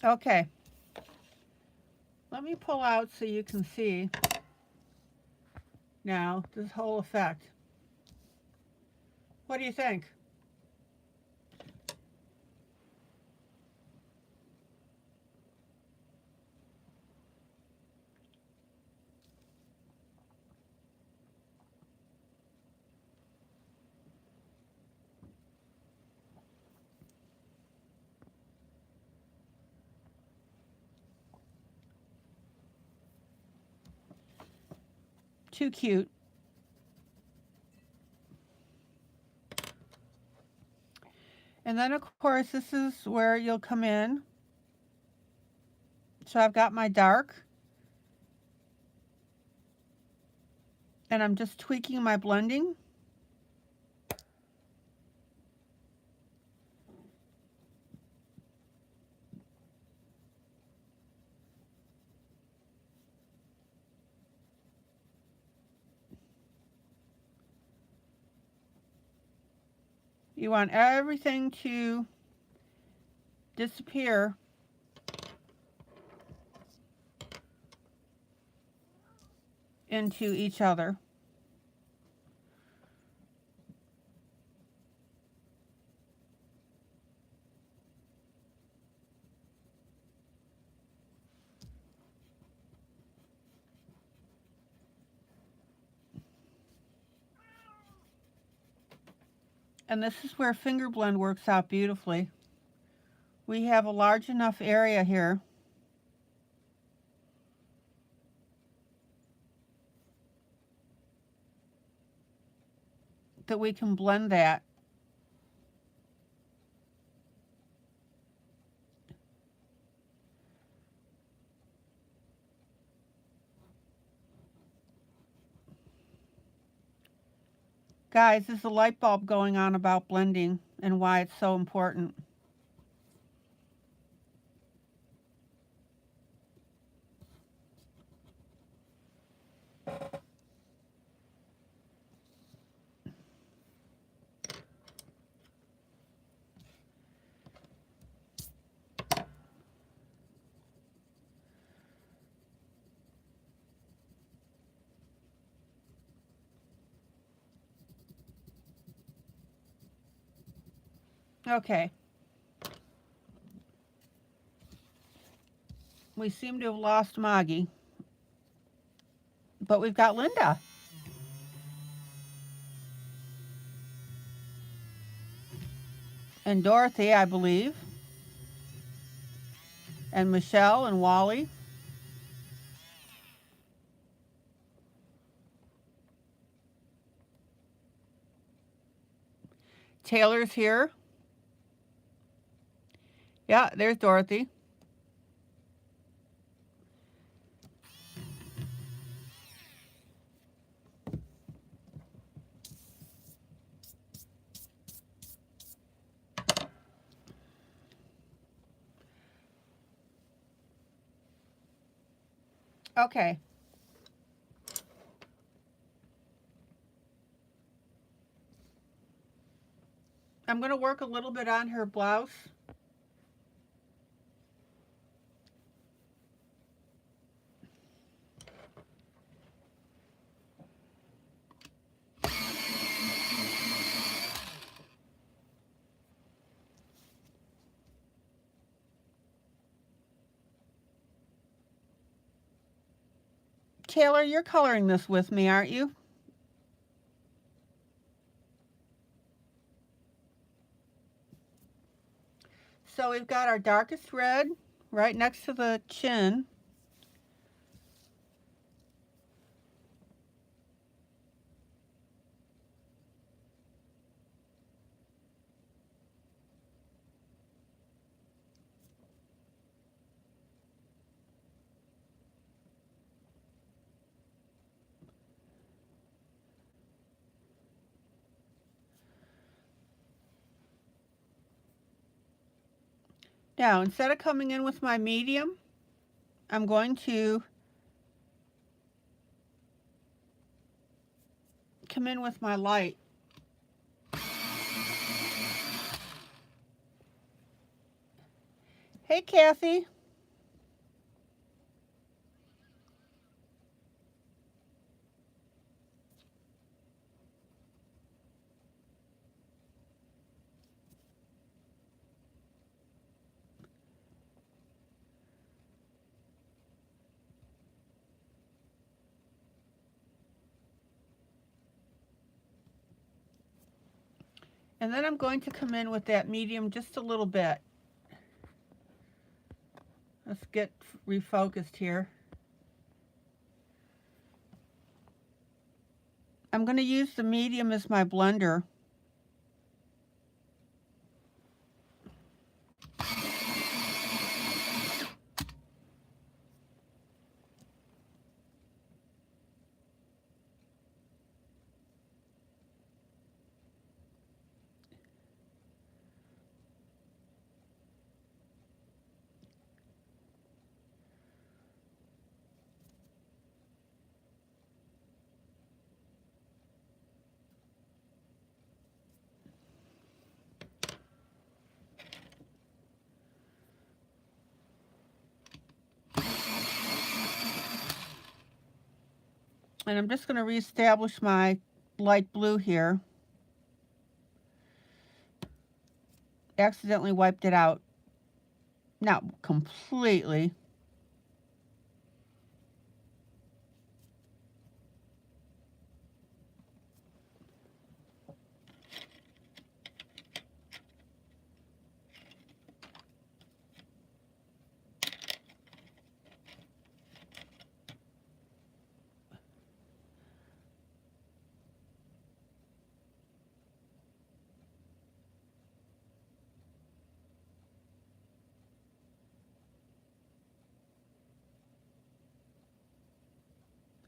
Okay. Let me pull out so you can see now this whole effect. What do you think? Too cute. And then of course this is where you'll come in. So I've got my dark. And I'm just tweaking my blending. You want everything to disappear into each other. And this is where finger blend works out beautifully. We have a large enough area here that we can blend that. Guys, there's a light bulb going on about blending and why it's so important. Okay. We seem to have lost Moggy. But we've got Linda. And Dorothy, I believe. And Michelle and Wally. Taylor's here. Yeah, there's Dorothy. Okay. I'm going to work a little bit on her blouse. Taylor, you're coloring this with me, aren't you? So we've got our darkest red right next to the chin. Now, instead of coming in with my medium, I'm going to come in with my light. Hey, Kathy. And then I'm going to come in with that medium just a little bit. Let's get refocused here. I'm going to use the medium as my blender. And I'm just going to reestablish my light blue here. Accidentally wiped it out. Not completely.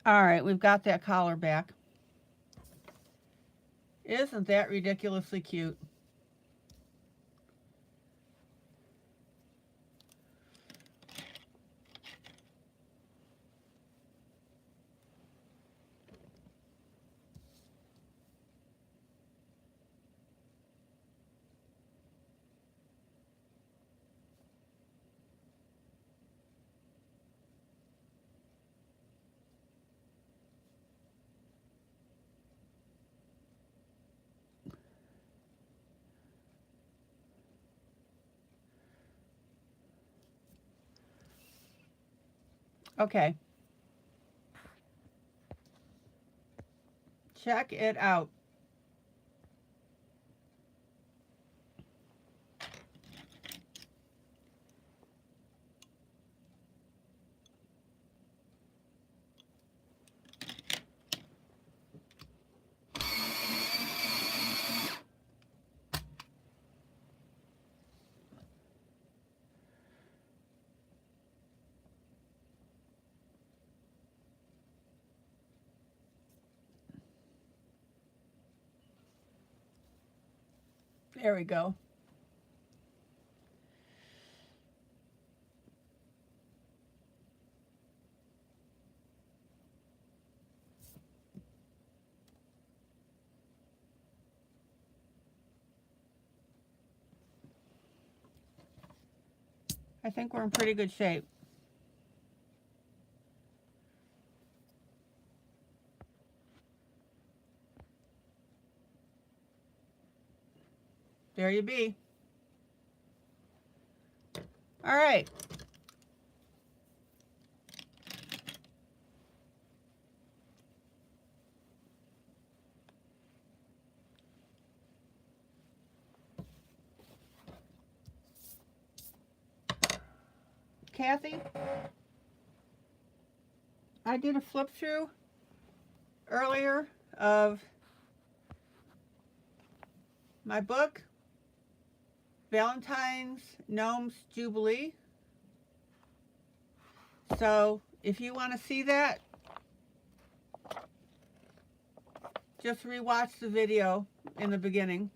All right, we've got that collar back. Isn't that ridiculously cute? Okay. Check it out. There we go. I think we're in pretty good shape. There you be. All right. Kathy, I did a flip through earlier of my book, Valentine's Gnomes Jubilee. So if you want to see that, just rewatch the video in the beginning.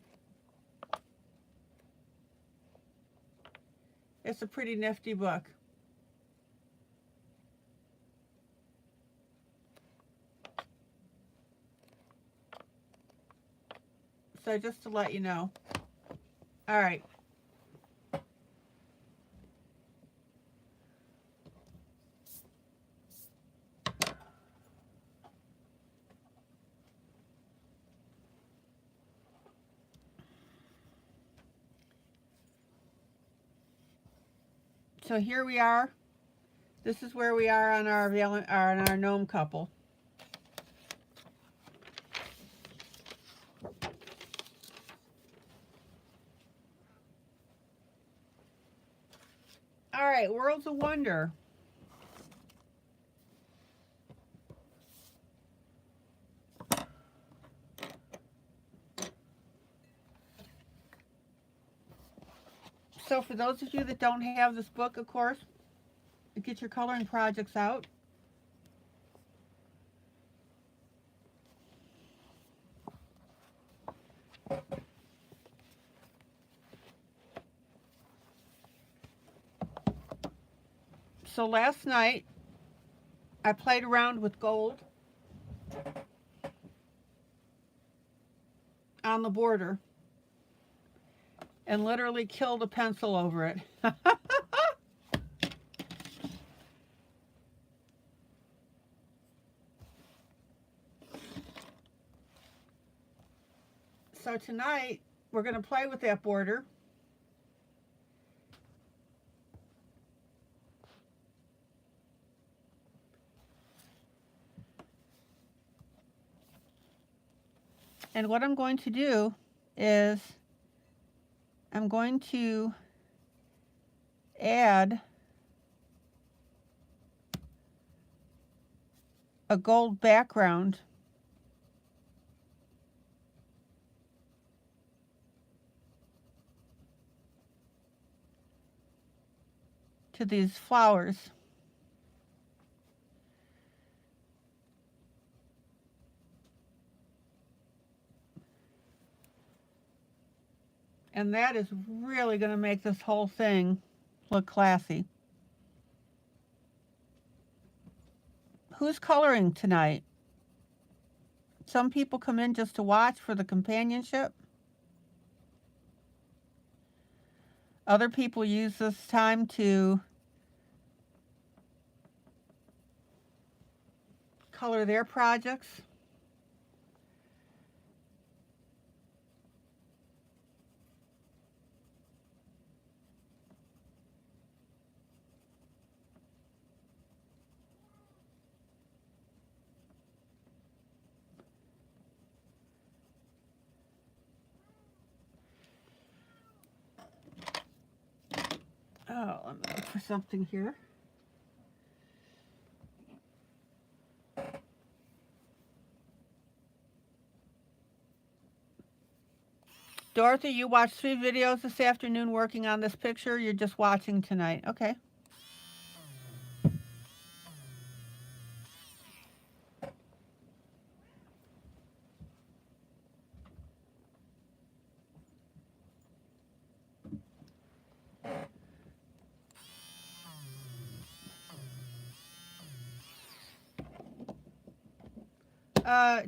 It's a pretty nifty book. So just to let you know. All right. So here we are. This is where we are on our gnome couple. All right, Worlds of Wonder. So for those of you that don't have this book, of course, get your coloring projects out. So last night, I played around with gold on the border and literally killed a pencil over it. So tonight, we're going to play with that border. And what I'm going to do is I'm going to add a gold background to these flowers. And that is really going to make this whole thing look classy. Who's coloring tonight? Some people come in just to watch for the companionship. Other people use this time to color their projects. Oh, let me look for something here. Dorothy, you watched 3 videos this afternoon working on this picture. You're just watching tonight. Okay.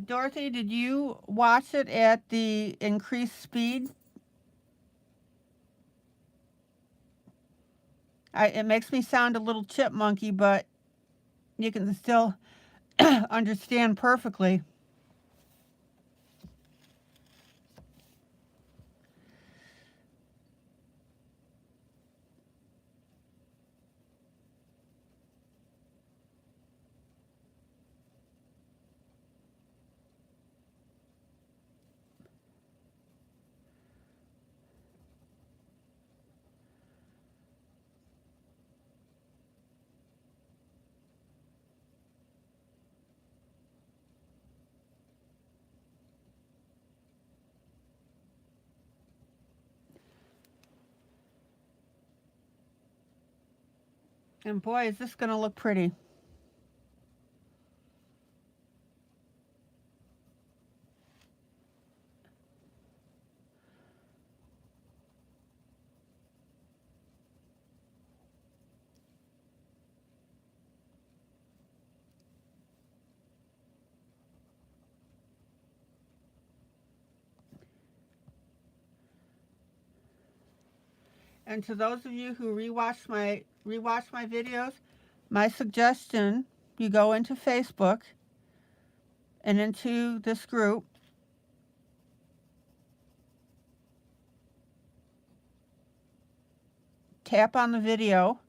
Dorothy, did you watch it at the increased speed? It makes me sound a little chipmunky, but you can still understand perfectly. And boy, is this going to look pretty. And to those of you who rewatch my videos, my suggestion, you go into Facebook and into this group, tap on the video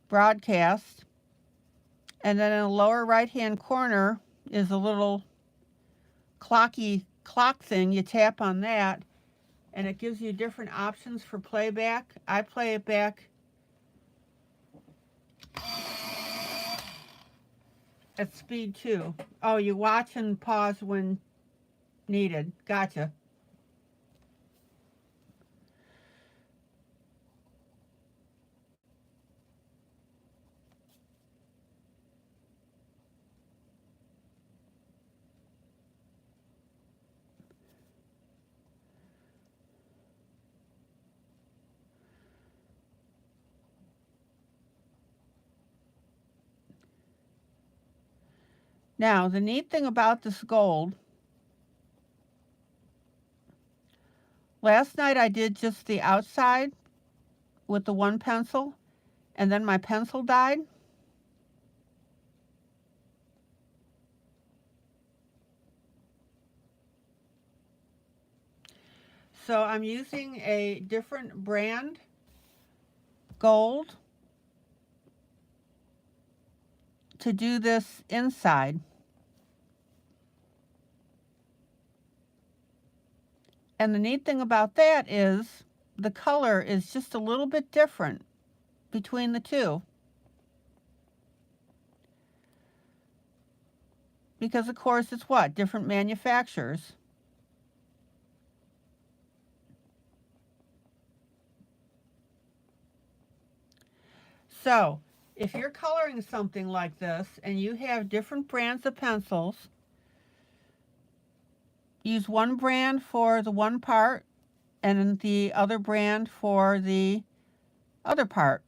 broadcast, and then in the lower right hand corner is a little clock thing. You tap on that and it gives you different options for playback. I play it back at speed 2. Oh, you watch and pause when needed. Gotcha. Now, the neat thing about this gold, last night I did just the outside with the one pencil, and then my pencil died. So I'm using a different brand gold to do this inside. And the neat thing about that is the color is just a little bit different between the two. Because of course it's what? Different manufacturers. So if you're coloring something like this and you have different brands of pencils, use one brand for the one part and the other brand for the other part.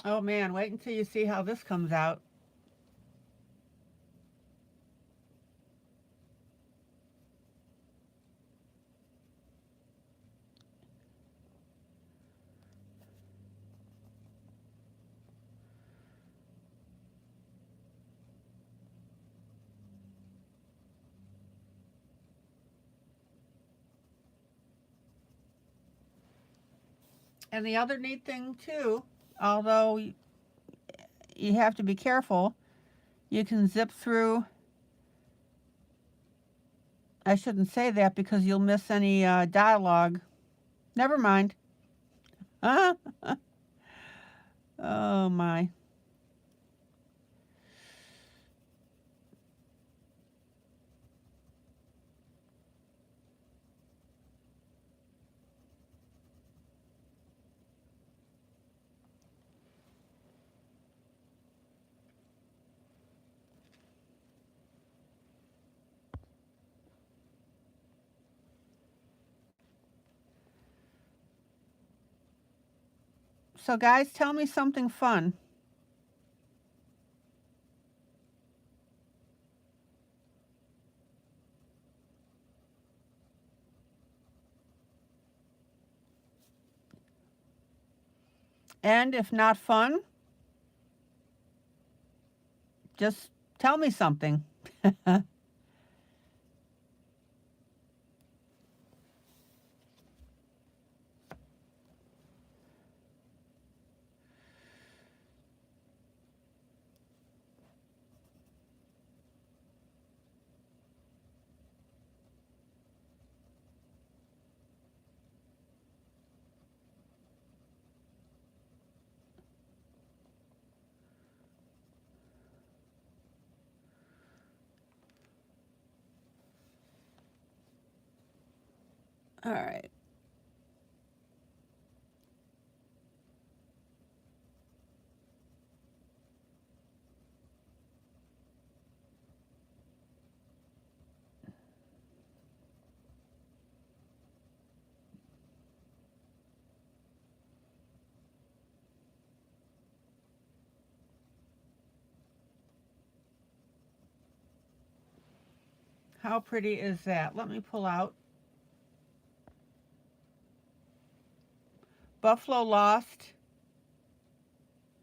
Oh man, wait until you see how this comes out. And the other neat thing too, although you have to be careful, you can zip through. I shouldn't say that because you'll miss any dialogue. Never mind. Oh my. So guys, tell me something fun. And if not fun, just tell me something. All right. How pretty is that? Let me pull out. Buffalo lost.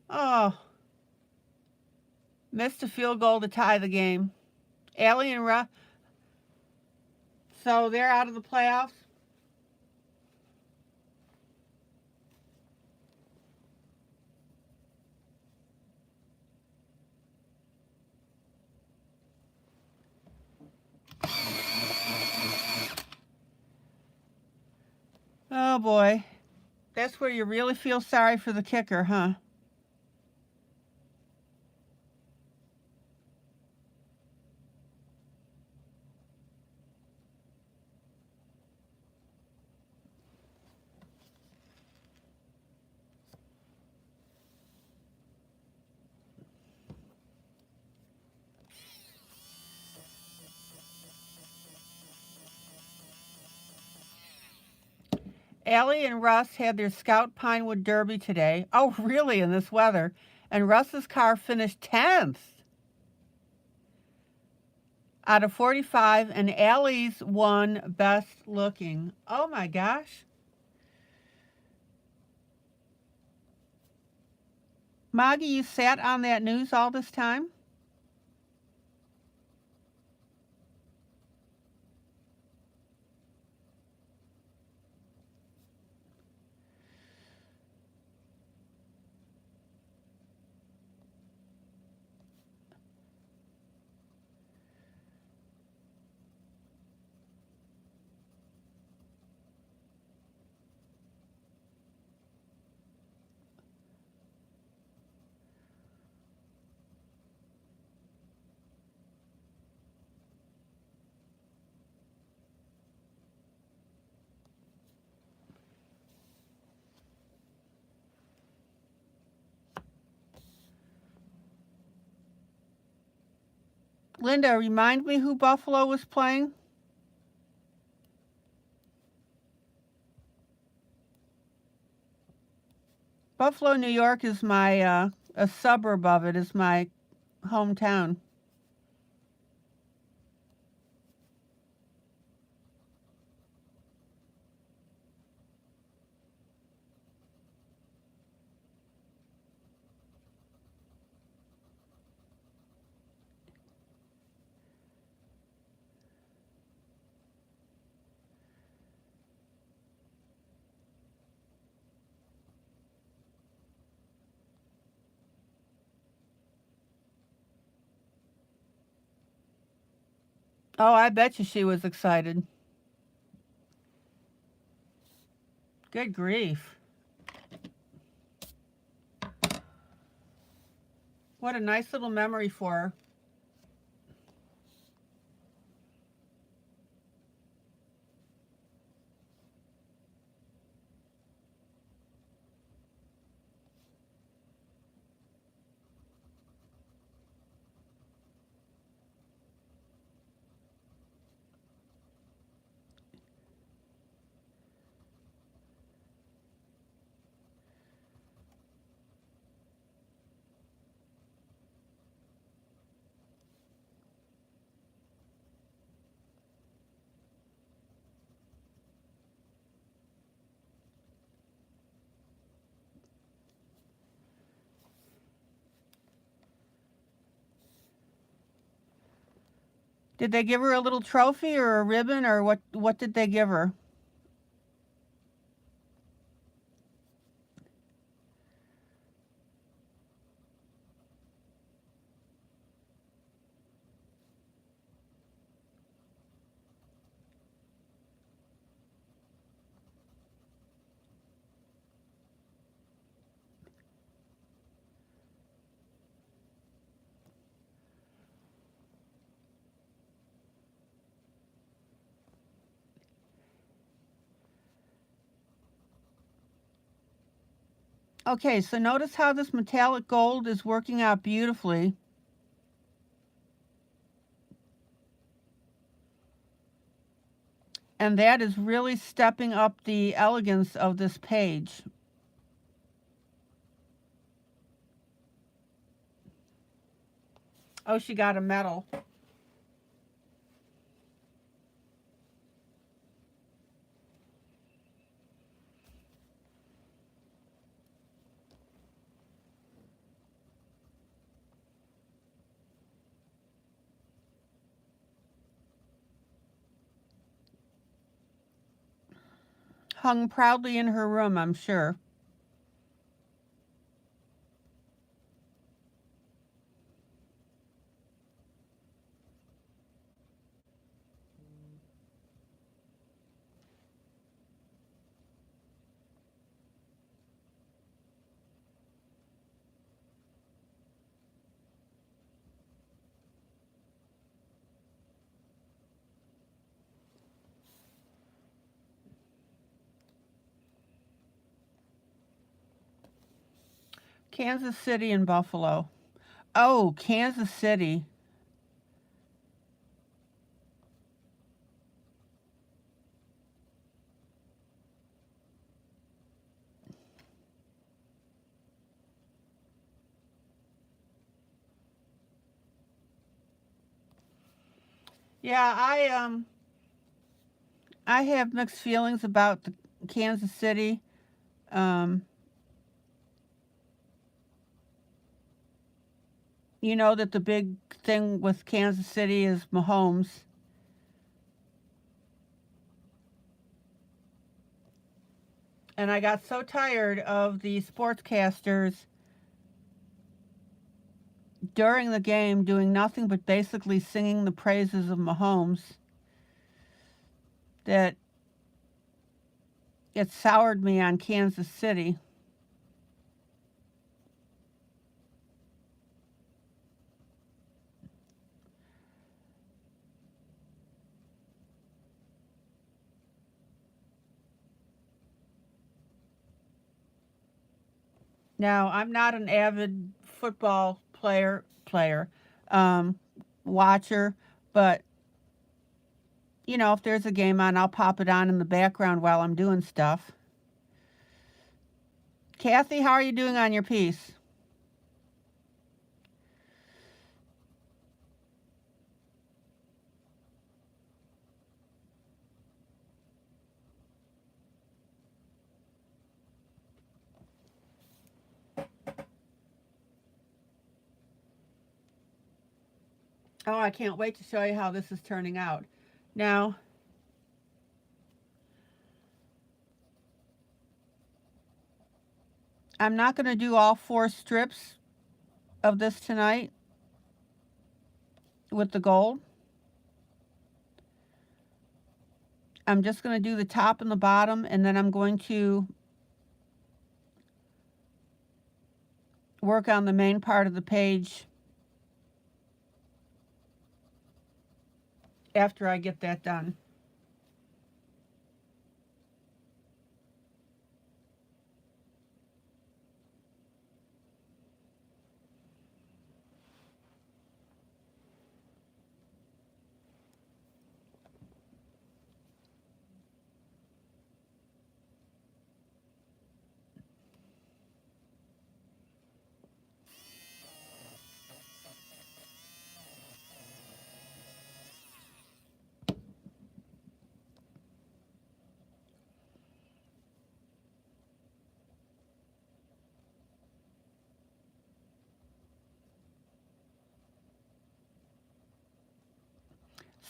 Oh, missed a field goal to tie the game. Allie and Russ. So they're out of the playoffs. Oh boy. That's where you really feel sorry for the kicker, huh? Allie and Russ had their Scout Pinewood Derby today. Oh, really, in this weather? And Russ's car finished 10th out of 45, and Allie's won best looking. Oh my gosh. Moggy, you sat on that news all this time? Linda, remind me who Buffalo was playing? Buffalo, New York is my, a suburb of it is my hometown. Oh, I bet you she was excited. Good grief. What a nice little memory for her. Did they give her a little trophy or a ribbon, or what did they give her? Okay, so notice how this metallic gold is working out beautifully. And that is really stepping up the elegance of this page. Oh, she got a medal. Hung proudly in her room, I'm sure. Kansas City and Buffalo. Oh, Kansas City. Yeah, I have mixed feelings about the Kansas City. You know that the big thing with Kansas City is Mahomes. And I got so tired of the sportscasters during the game doing nothing but basically singing the praises of Mahomes that it soured me on Kansas City. Now, I'm not an avid football um, watcher, but you know, if there's a game on, I'll pop it on in the background while I'm doing stuff. Kathy, how are you doing on your piece? Oh, I can't wait to show you how this is turning out. Now, I'm not going to do all 4 strips of this tonight with the gold. I'm just going to do the top and the bottom, and then I'm going to work on the main part of the page after I get that done.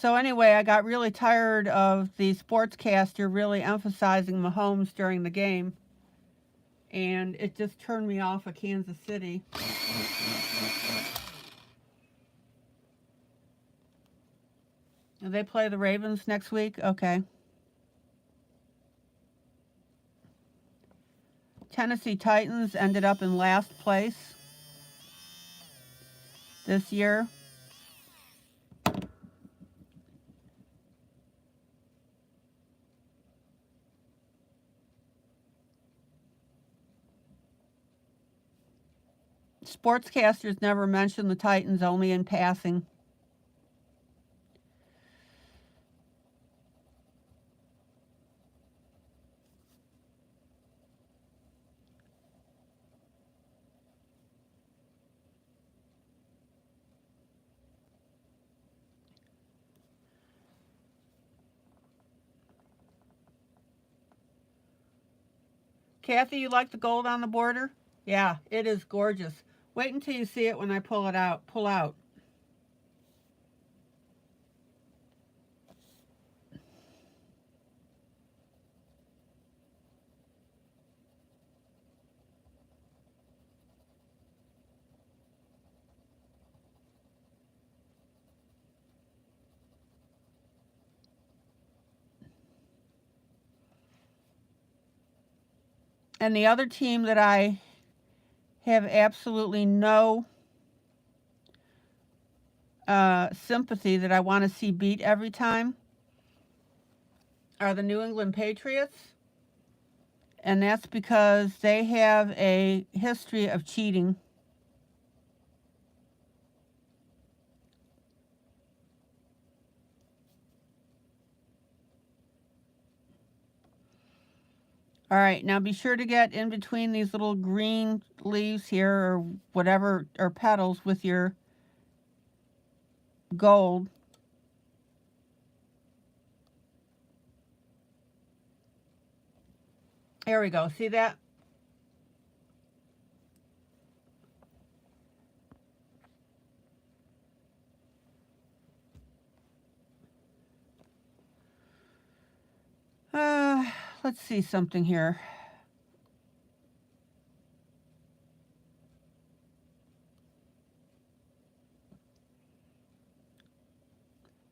So anyway, I got really tired of the sportscaster really emphasizing Mahomes during the game, and it just turned me off of Kansas City. They play the Ravens next week? Okay. Tennessee Titans ended up in last place this year. Sportscasters never mention the Titans, only in passing. Kathy, you like the gold on the border? Yeah, it is gorgeous. Wait until you see it when I pull out. And the other team that I have absolutely no sympathy, that I want to see beat every time, are the New England Patriots. And that's because they have a history of cheating. All right, now be sure to get in between these little green leaves here, or whatever, or petals, with your gold. There we go. See that? Let's see something here.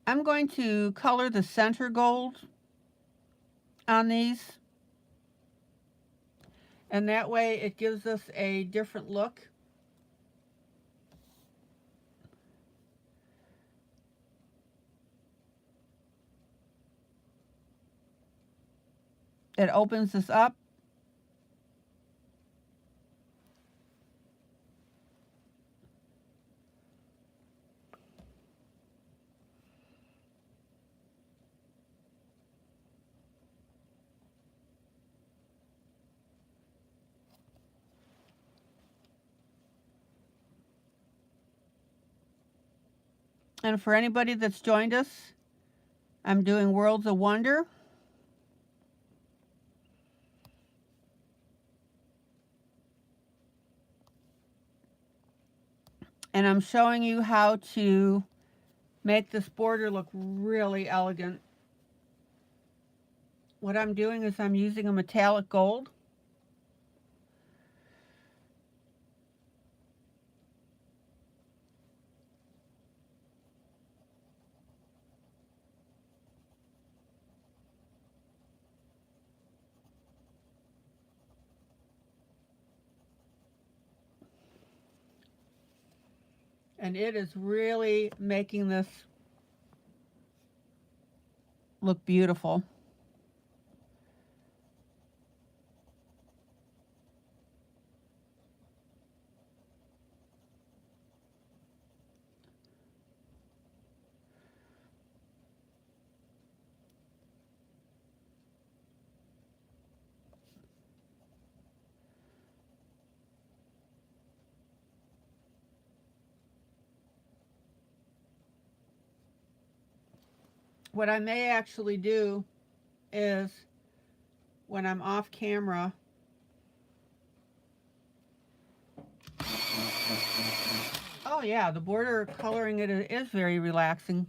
I'm going to color the center gold on these, and that way it gives us a different look. It opens this up. And for anybody that's joined us, I'm doing Worlds of Wonder. And I'm showing you how to make this border look really elegant. What I'm doing is I'm using a metallic gold. And it is really making this look beautiful. What I may actually do is, when I'm off camera, oh yeah, the border coloring it is very relaxing.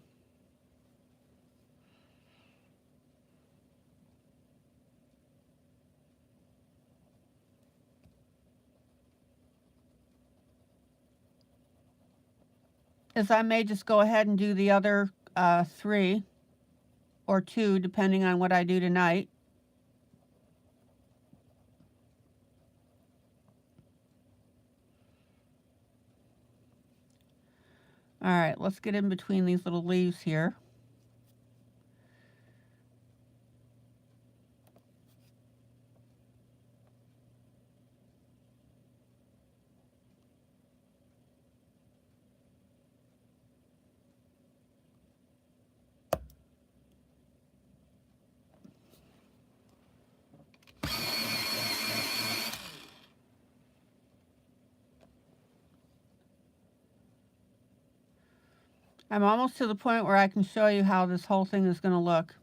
Is I may just go ahead and do the other 3 or 2, depending on what I do tonight. All right, let's get in between these little leaves here. I'm almost to the point where I can show you how this whole thing is going to look.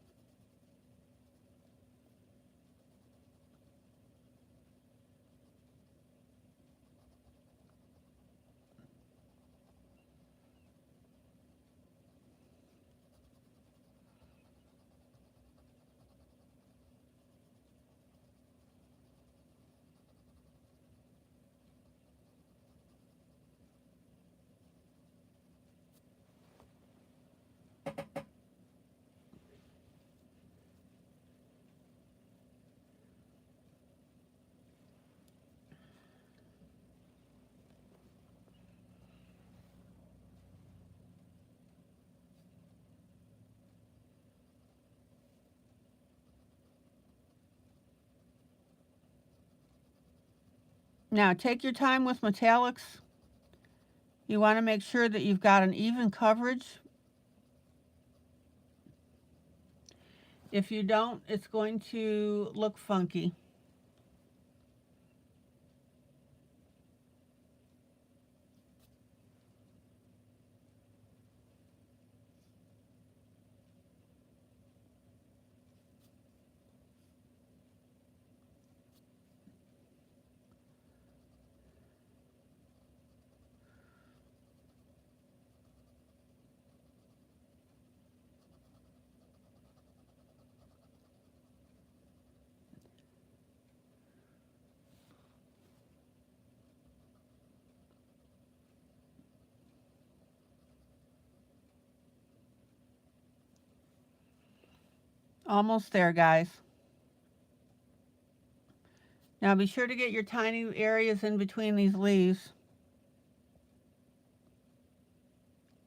Now, take your time with metallics. You want to make sure that you've got an even coverage. If you don't, it's going to look funky. Almost there, guys. Now be sure to get your tiny areas in between these leaves,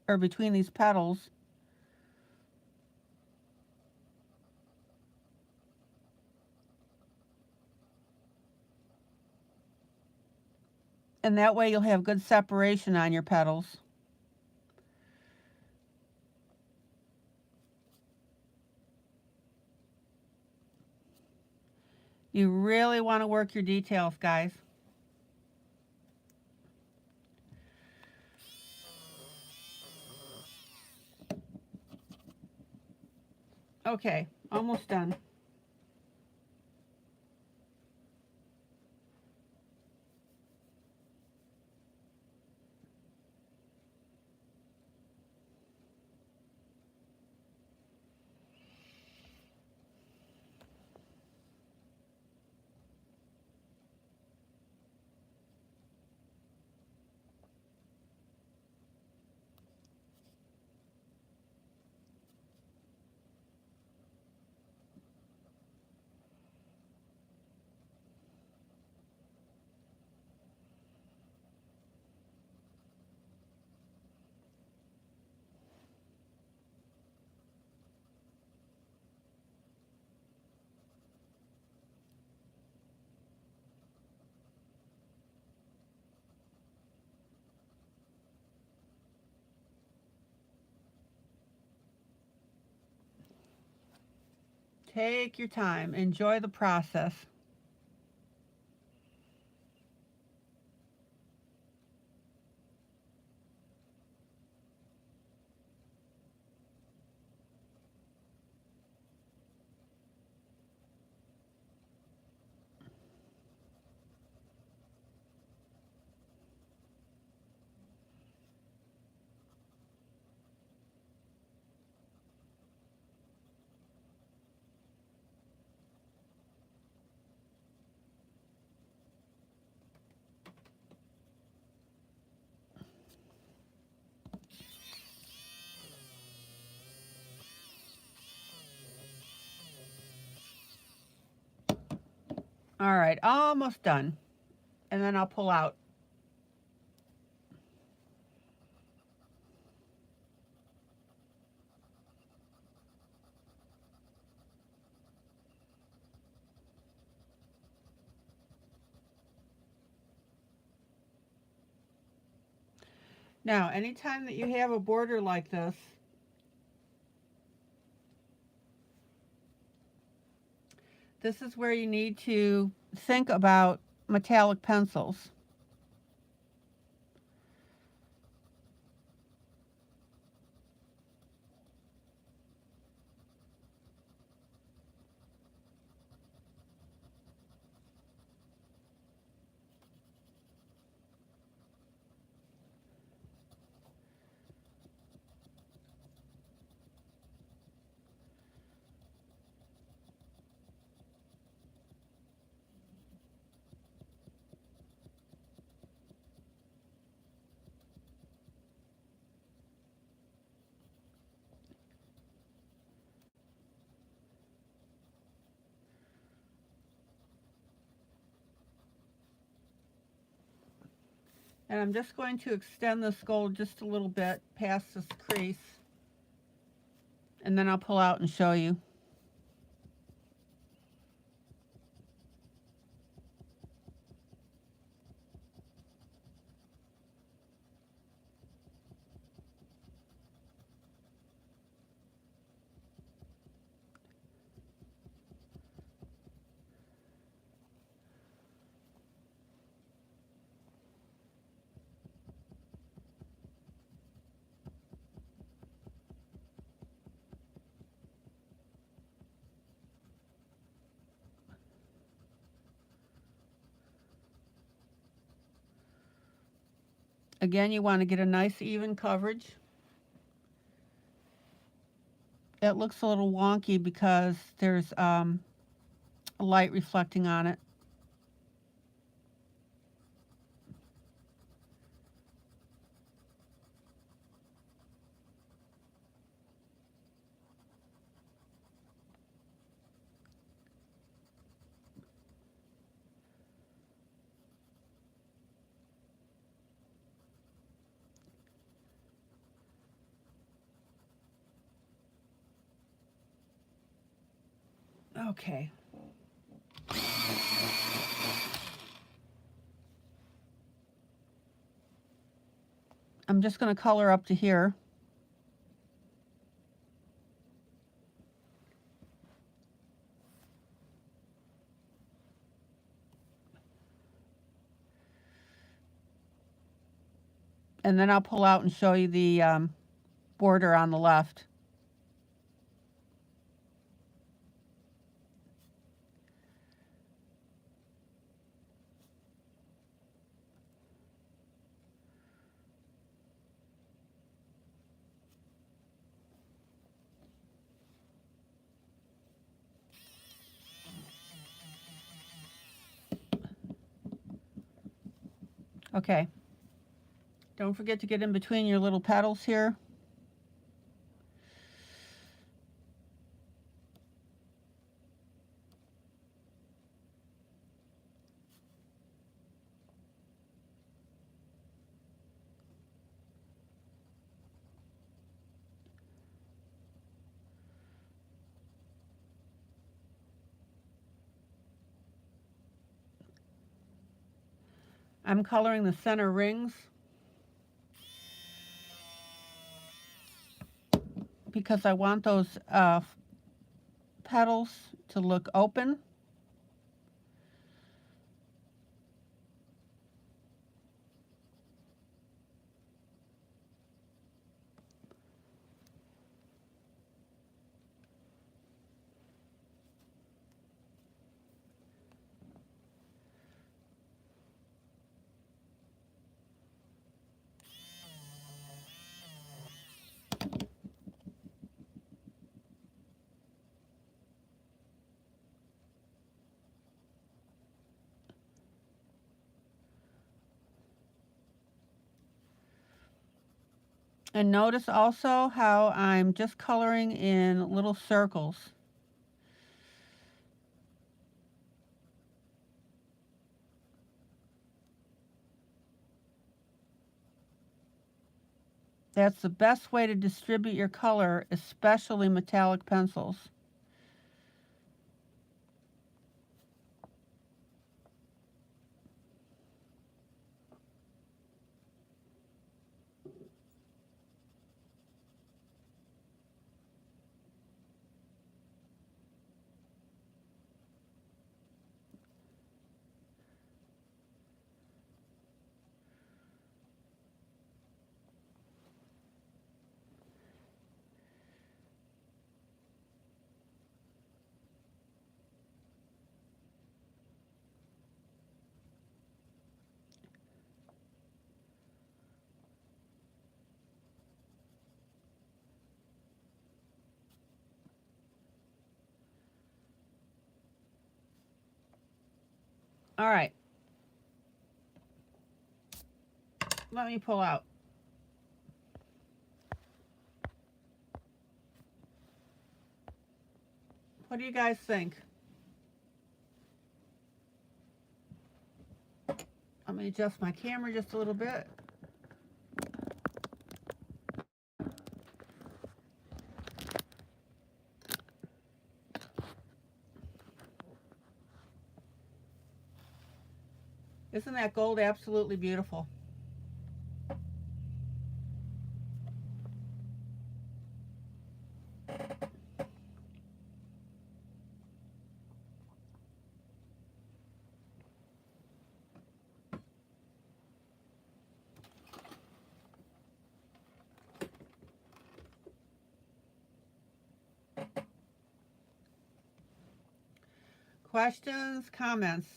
or between these petals. And that way you'll have good separation on your petals. You really want to work your details, guys. Okay, almost done. Take your time. Enjoy the process. All right, almost done. And then I'll pull out. Now, anytime that you have a border like this is where you need to think about metallic pencils. And I'm just going to extend this gold just a little bit past this crease. And then I'll pull out and show you. Again, you want to get a nice even coverage. It looks a little wonky because there's light reflecting on it. Okay. I'm just going to color up to here. And then I'll pull out and show you the border on the left. Okay. Don't forget to get in between your little petals here. I'm coloring the center rings because I want those petals to look open. And notice also how I'm just coloring in little circles. That's the best way to distribute your color, especially metallic pencils. All right. Let me pull out. What do you guys think? Let me adjust my camera just a little bit. Isn't that gold absolutely beautiful? Questions, comments?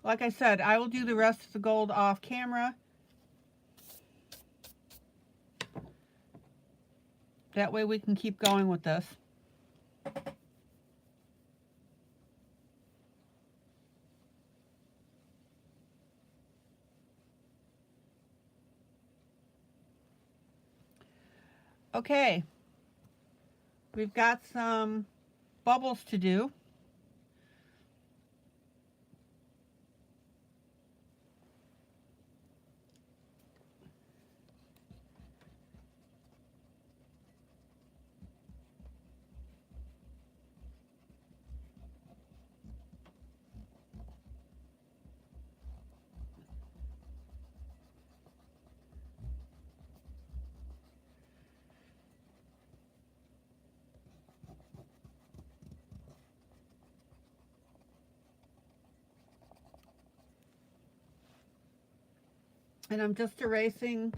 Like I said, I will do the rest of the gold off camera. That way we can keep going with this. Okay, we've got some bubbles to do. And I'm just erasing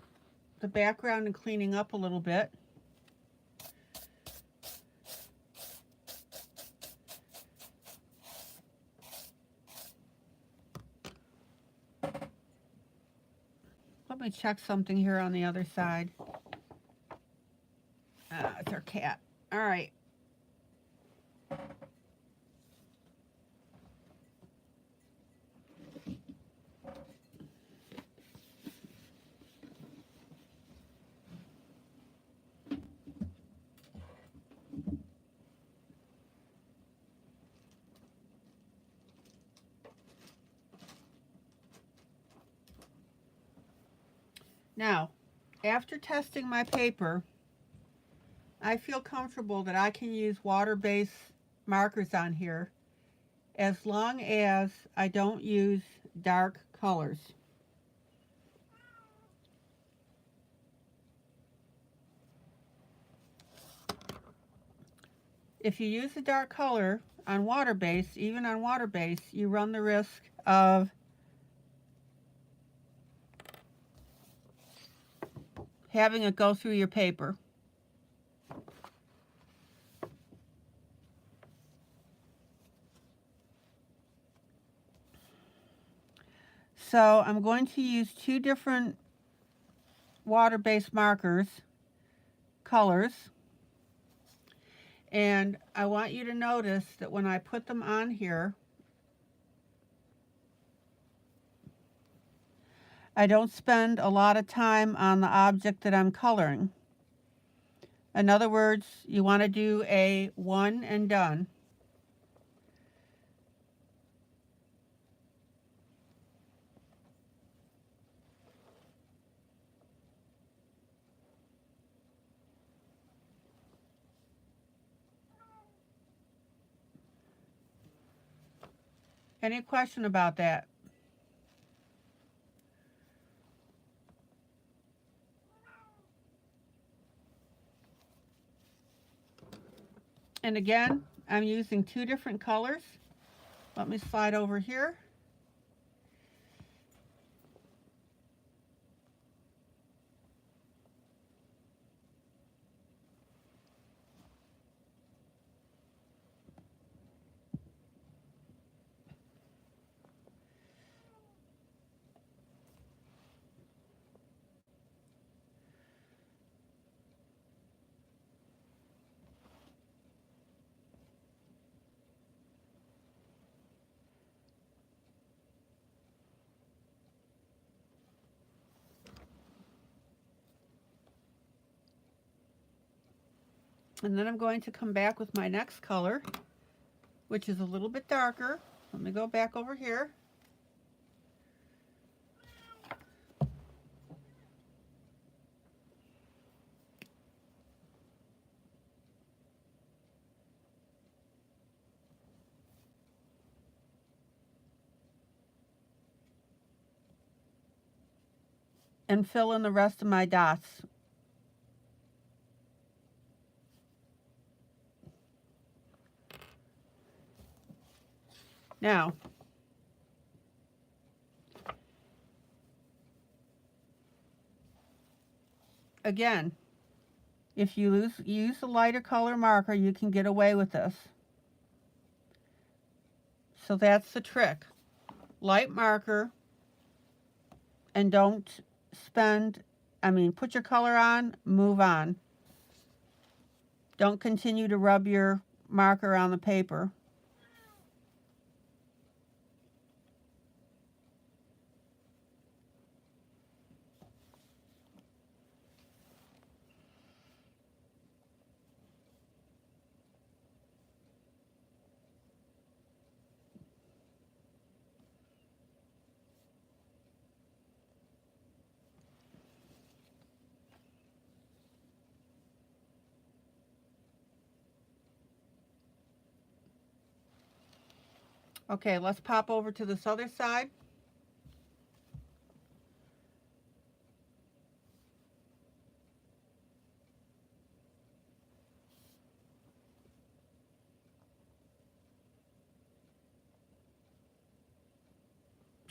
the background and cleaning up a little bit. Let me check something here on the other side. It's our cat. All right. Now, after testing my paper, I feel comfortable that I can use water-based markers on here as long as I don't use dark colors. If you use a dark color on water-based, even on water-based, you run the risk of having it go through your paper. So I'm going to use two different water-based markers, colors, and I want you to notice that when I put them on here, I don't spend a lot of time on the object that I'm coloring. In other words, you want to do a one and done. Any question about that? And again, I'm using two different colors. Let me slide over here. And then I'm going to come back with my next color, which is a little bit darker. Let me go back over here. And fill in the rest of my dots. Now, again, if you use a lighter color marker, you can get away with this. So that's the trick. Light marker, and don't put your color on, move on. Don't continue to rub your marker on the paper. Okay, let's pop over to this other side.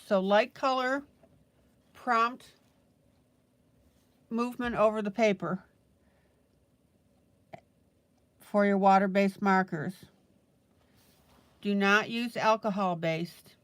So light color, prompt movement over the paper for your water-based markers. Do not use alcohol-based.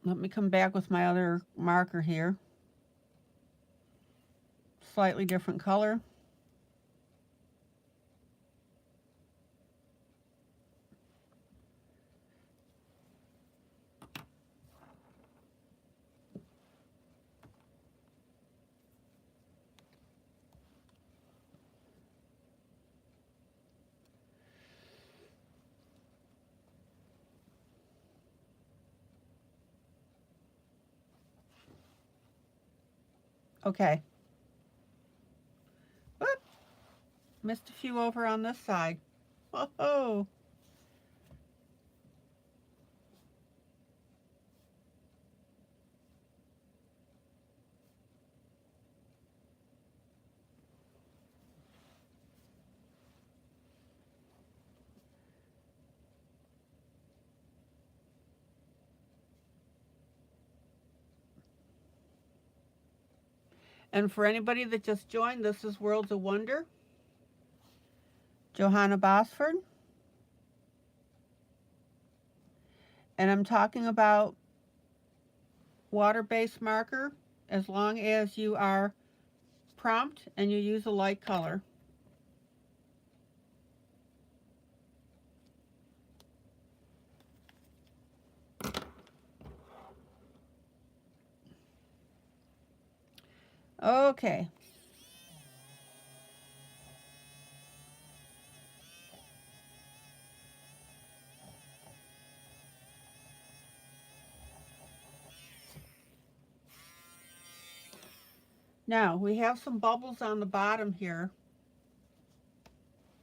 Let me come back with my other marker here. Slightly different color. Okay. Whoop. Missed a few over on this side. Whoa. And for anybody that just joined, this is Worlds of Wonder. Johanna Bosford. And I'm talking about water-based marker as long as you are prompt and you use a light color. Okay. Now we have some bubbles on the bottom here.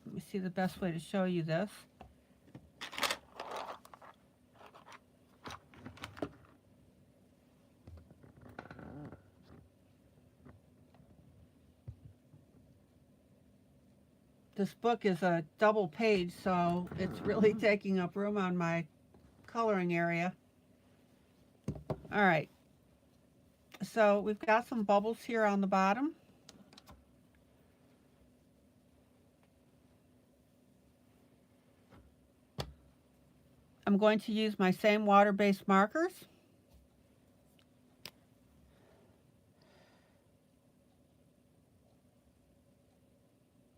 Let me see the best way to show you this. This book is a double page, so it's really taking up room on my coloring area. All right. So we've got some bubbles here on the bottom. I'm going to use my same water-based markers.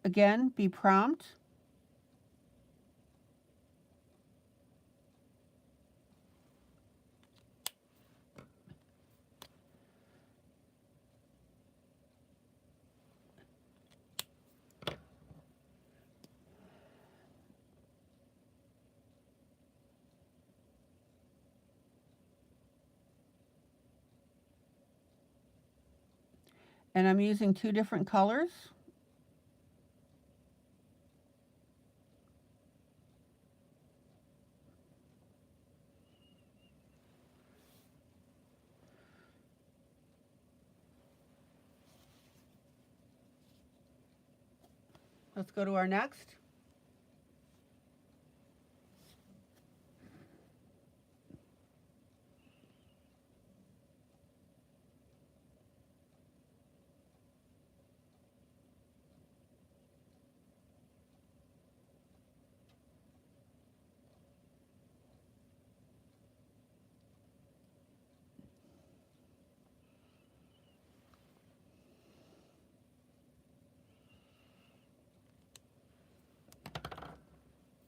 Again, be prompt. And I'm using two different colors. Let's go to our next.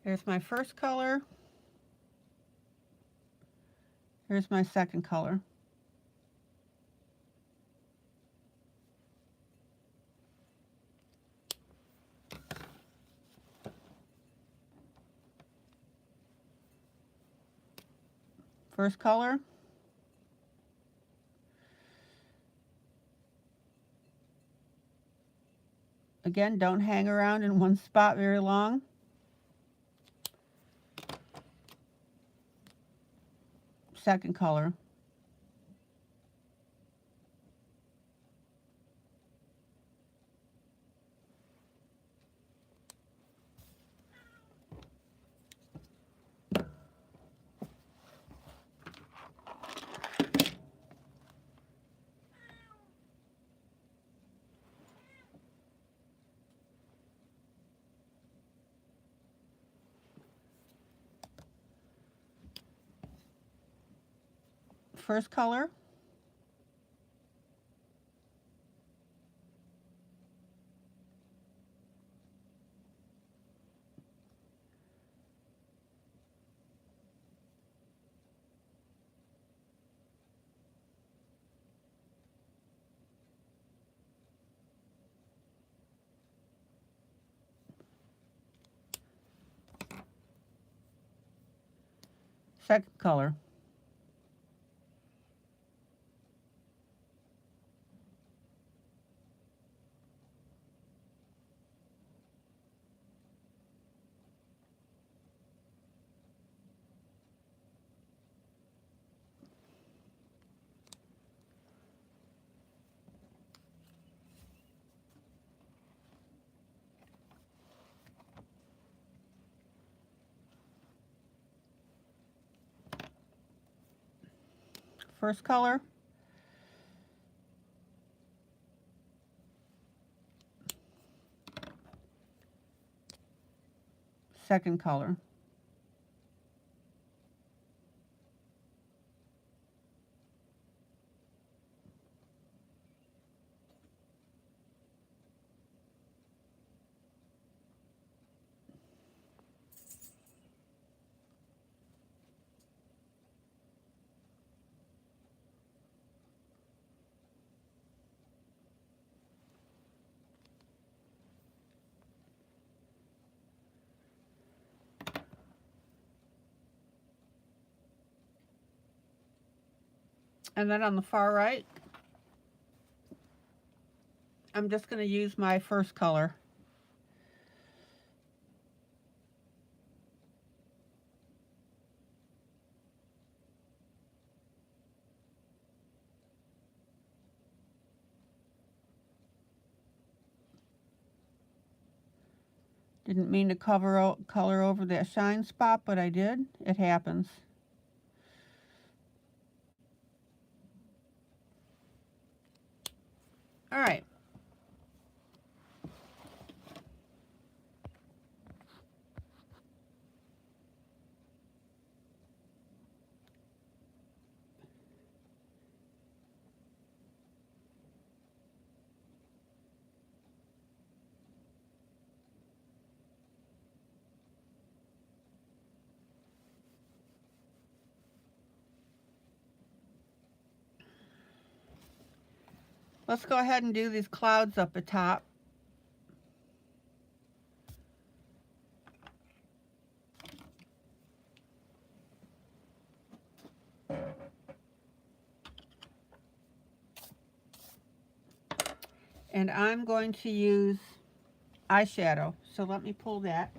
Here's my first color. Here's my second color. First color. Again, don't hang around in one spot very long. Second color. First color. Second color. First color. Second color. And then on the far right, I'm just going to use my first color. Didn't mean to color over that shine spot, but I did. It happens. All right. Let's go ahead and do these clouds up at top. And I'm going to use eyeshadow. So let me pull that.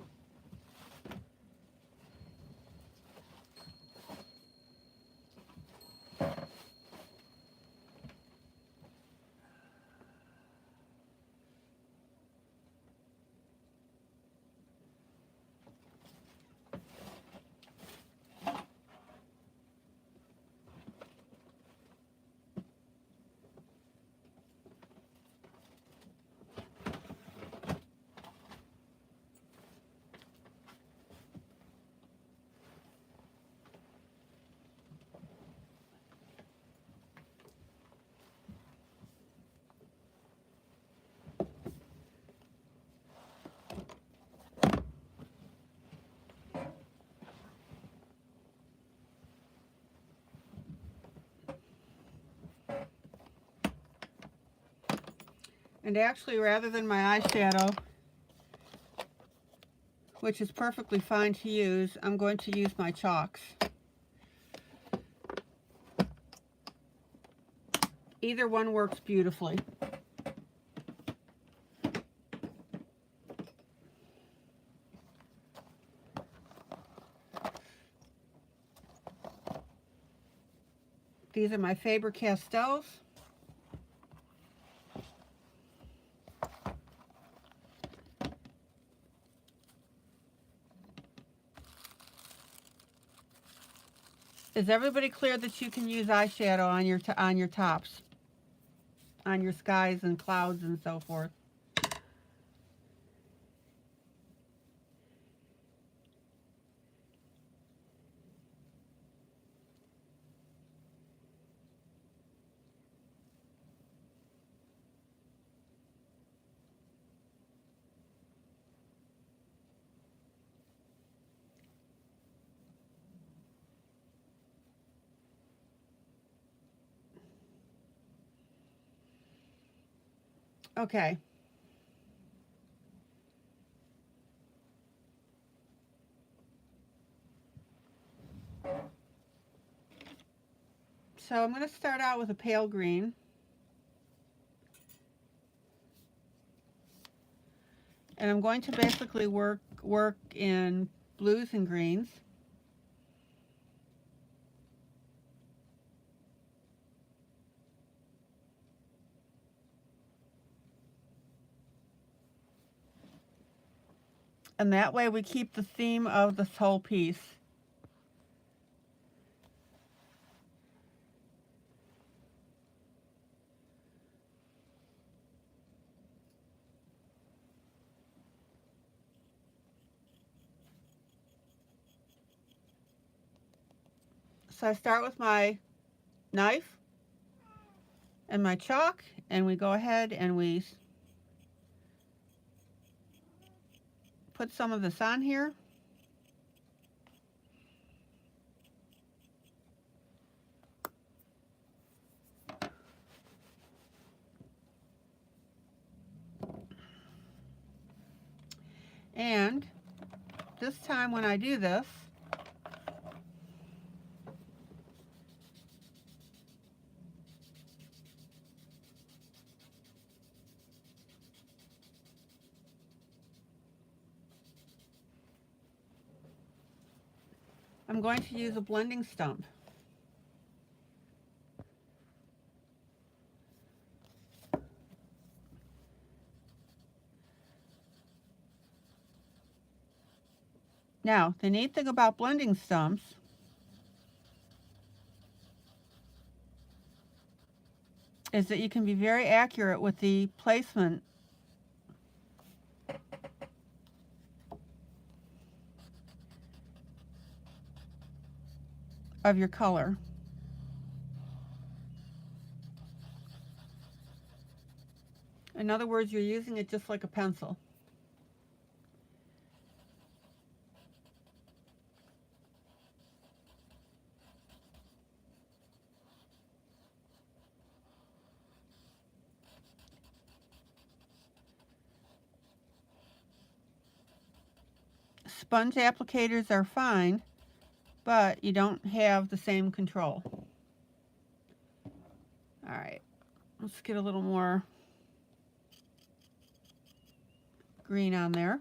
And actually, rather than my eyeshadow, which is perfectly fine to use, I'm going to use my chalks. Either one works beautifully. These are my Faber-Castells. Is everybody clear that you can use eyeshadow on your tops, on your skies and clouds and so forth? Okay. So I'm going to start out with a pale green. And I'm going to basically work in blues and greens. And that way we keep the theme of this whole piece. So I start with my knife and my chalk, and we go ahead and we put some of this on here. And this time when I do this, I'm going to use a blending stump. Now, the neat thing about blending stumps is that you can be very accurate with the placement of your color. In other words, you're using it just like a pencil. Sponge applicators are fine, but you don't have the same control. All right, let's get a little more green on there.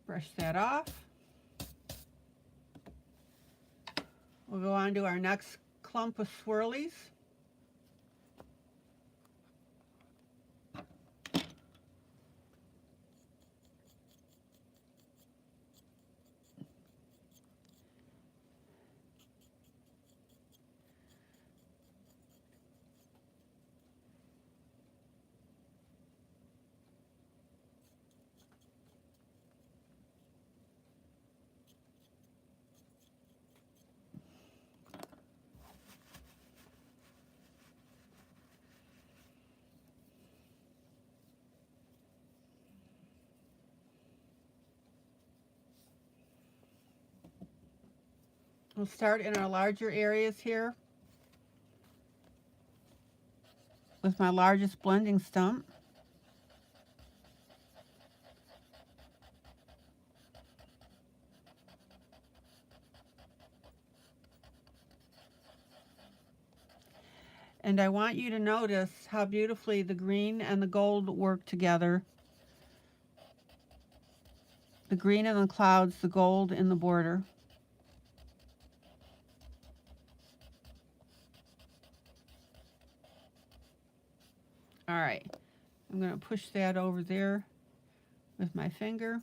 Brush that off. We'll go on to our next clump of swirlies. We'll start in our larger areas here with my largest blending stump. And I want you to notice how beautifully the green and the gold work together. The green in the clouds, the gold in the border. All right, I'm going to push that over there with my finger.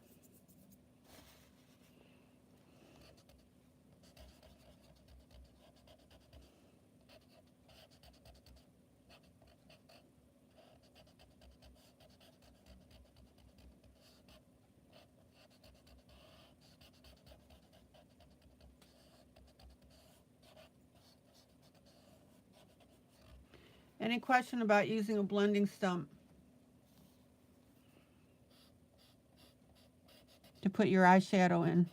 Any question about using a blending stump to put your eyeshadow in?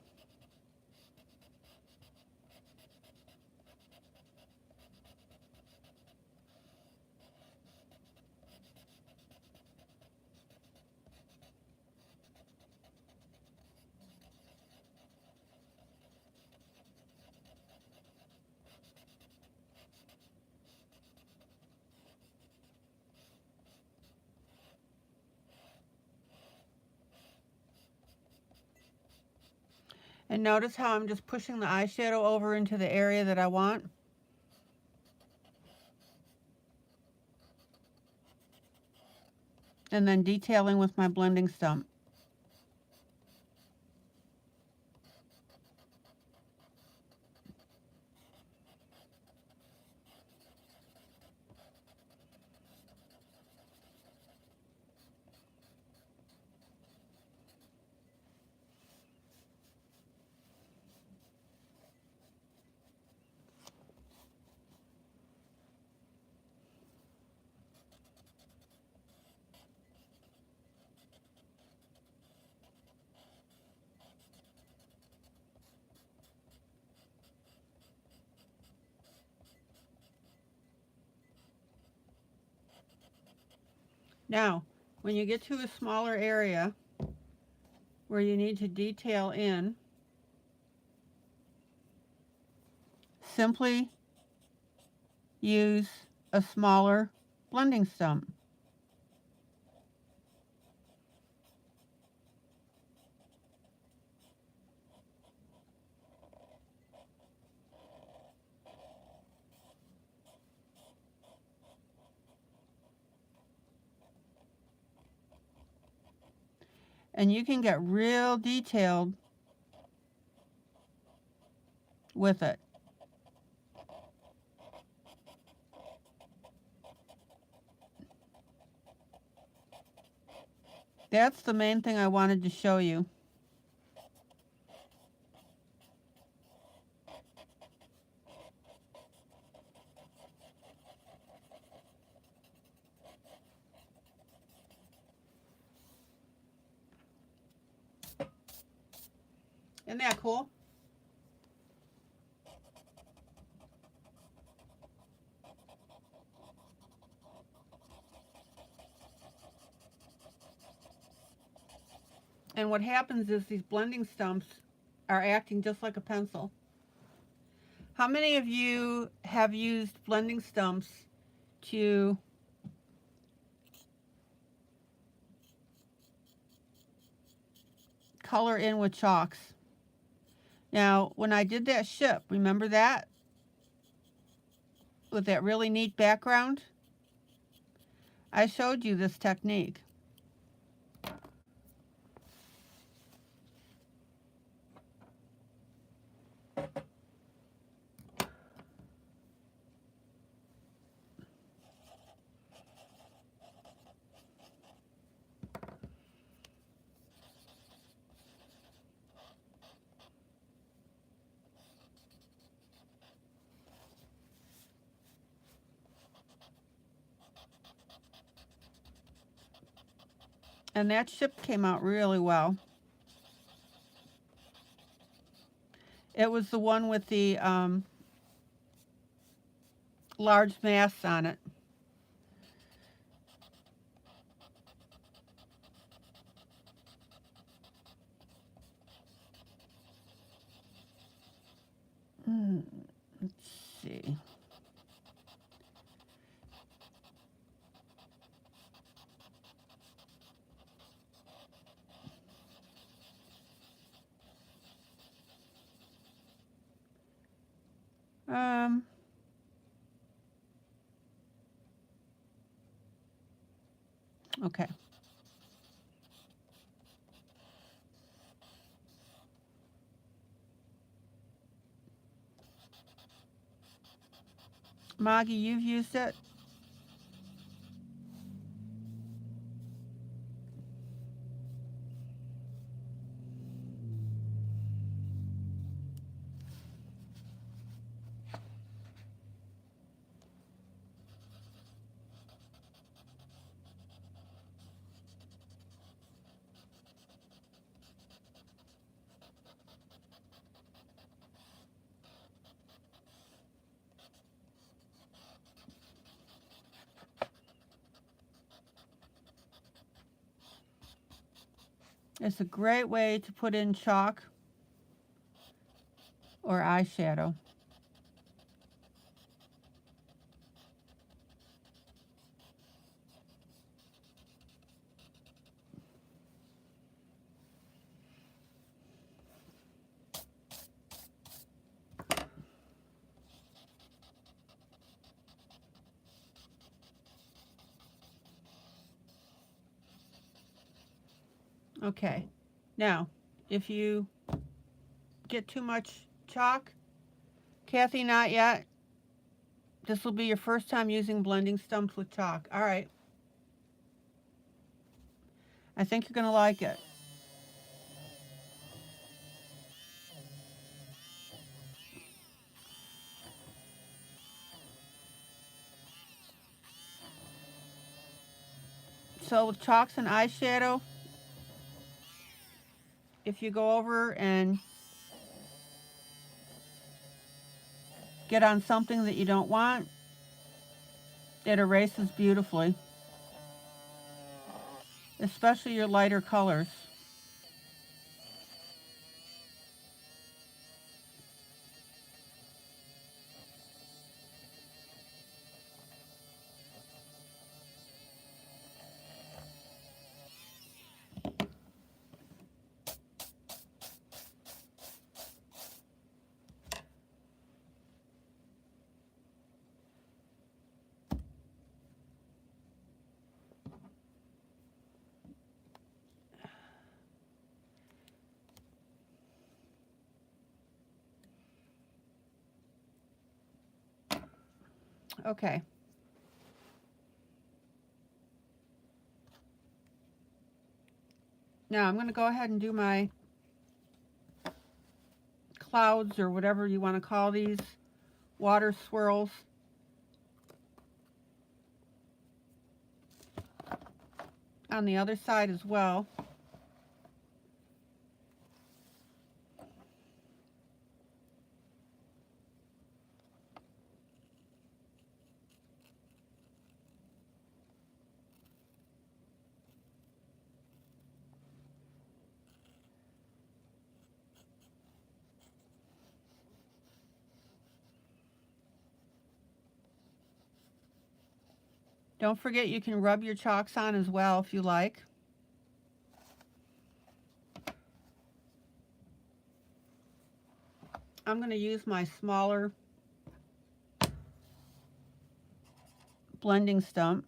And notice how I'm just pushing the eyeshadow over into the area that I want. And then detailing with my blending stump. Now, when you get to a smaller area where you need to detail in, simply use a smaller blending stump. And you can get real detailed with it. That's the main thing I wanted to show you. Isn't that cool? And what happens is these blending stumps are acting just like a pencil. How many of you have used blending stumps to color in with chalks? Now, when I did that ship, remember that? With that really neat background? I showed you this technique. And that ship came out really well. It was the one with the large masts on it. Let's see. Okay. Maggie, you've used it? It's a great way to put in chalk or eyeshadow. Okay, now if you get too much chalk, Kathy, not yet. This will be your first time using blending stumps with chalk. All right. I think you're going to like it. So with chalks and eyeshadow, if you go over and get on something that you don't want, it erases beautifully, especially your lighter colors. Okay. Now I'm going to go ahead and do my clouds, or whatever you want to call these, water swirls. On the other side as well. Don't forget you can rub your chalks on as well if you like. I'm going to use my smaller blending stump.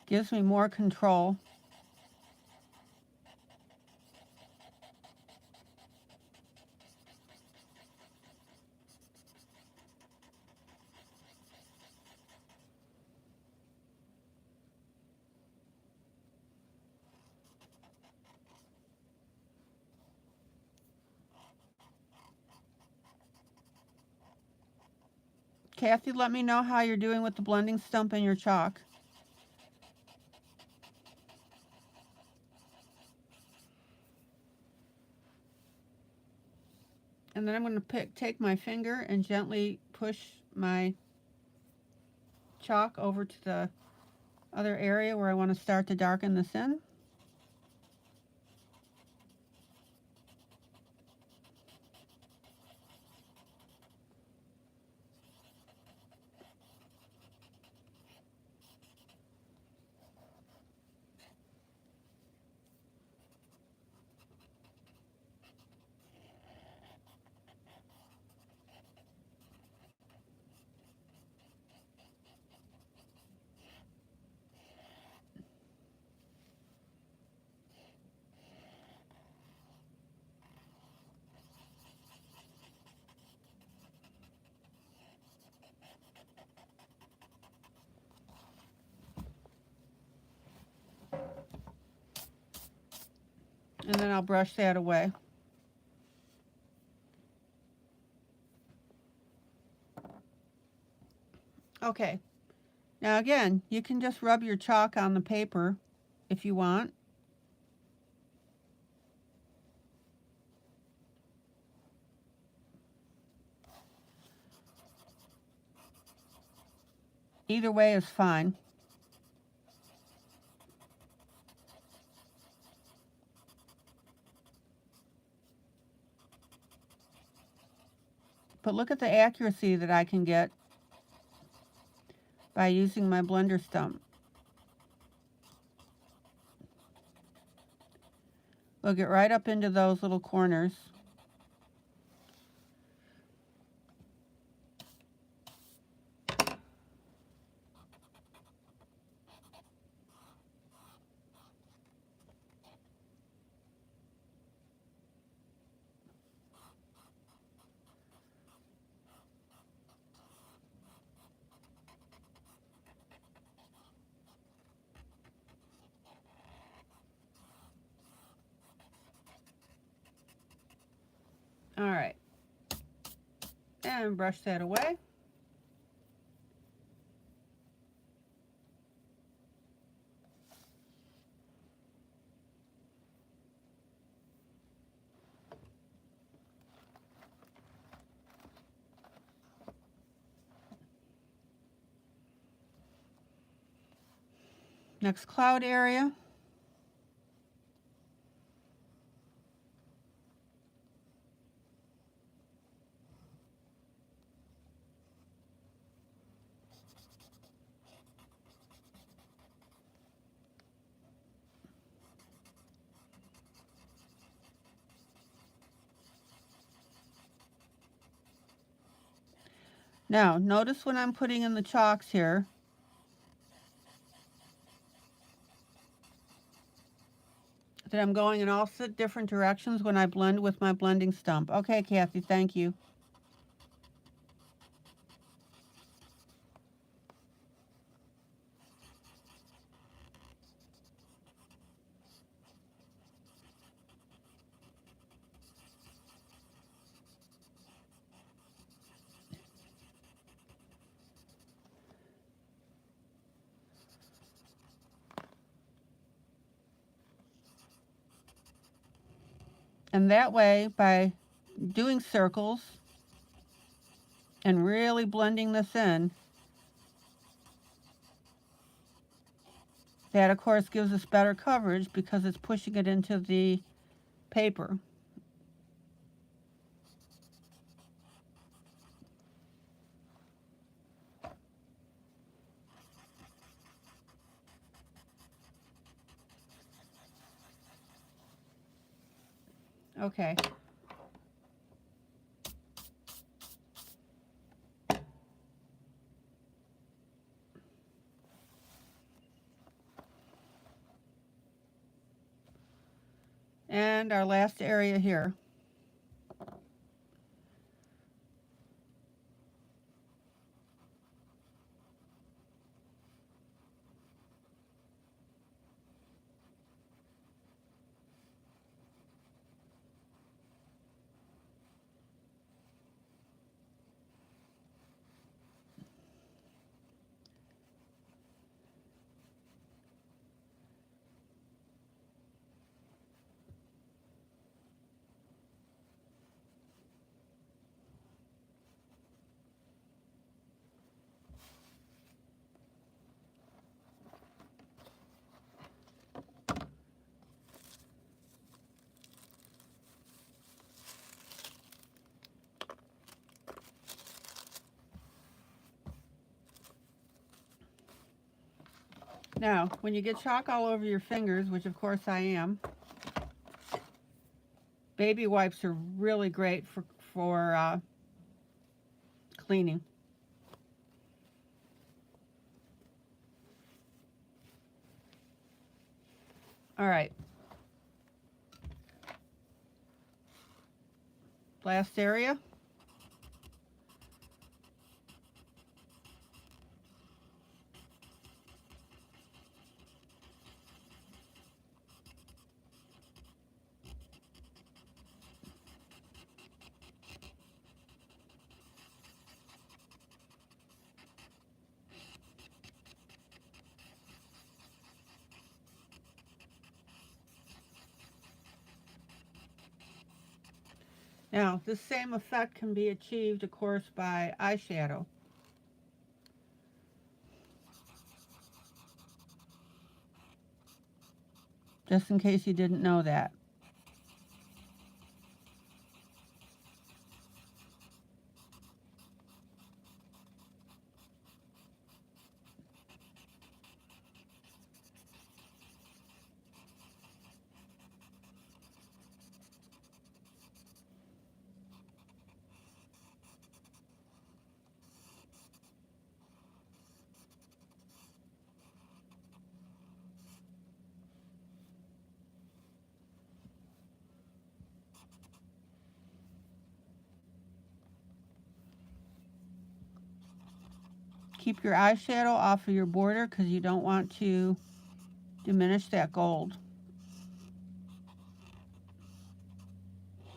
Gives me more control. Kathy, let me know how you're doing with the blending stump and your chalk. And then I'm going to take my finger and gently push my chalk over to the other area where I want to start to darken this in. And then I'll brush that away. Okay. Now again, you can just rub your chalk on the paper if you want. Either way is fine. But look at the accuracy that I can get by using my blender stump. We'll get right up into those little corners. All right. And brush that away. Next cloud area. Now, notice when I'm putting in the chalks here, that I'm going in all different directions when I blend with my blending stump. Okay, Kathy, thank you. And that way, by doing circles and really blending this in, that of course gives us better coverage because it's pushing it into the paper. Okay. And our last area here. Now, when you get chalk all over your fingers, which of course I am, baby wipes are really great for cleaning. All right. Last area. Now, this same effect can be achieved, of course, by eyeshadow. Just in case you didn't know that. Keep your eyeshadow off of your border because you don't want to diminish that gold.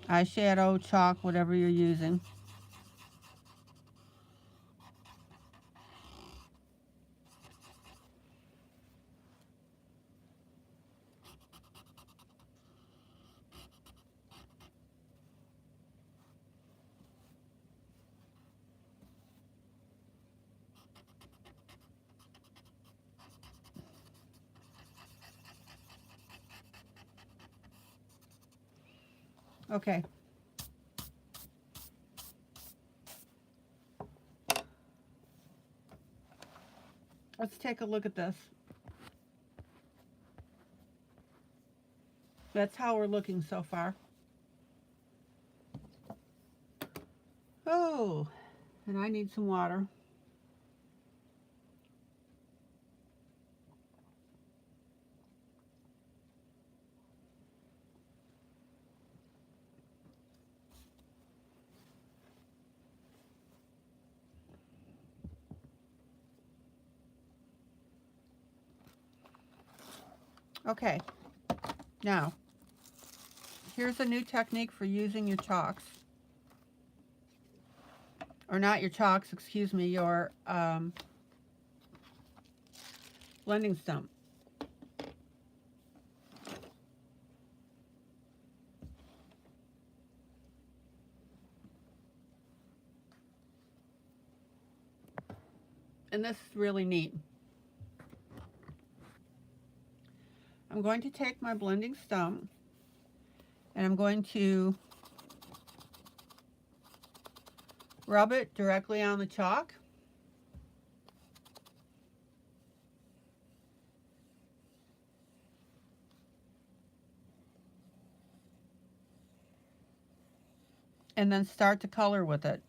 Eyeshadow, chalk, whatever you're using. Okay. Let's take a look at this. That's how we're looking so far. Oh, and I need some water. Okay, now, here's a new technique for using your chalks. Or not your chalks, excuse me, your blending stump. And this is really neat. I'm going to take my blending stump and I'm going to rub it directly on the chalk. And then start to color with it.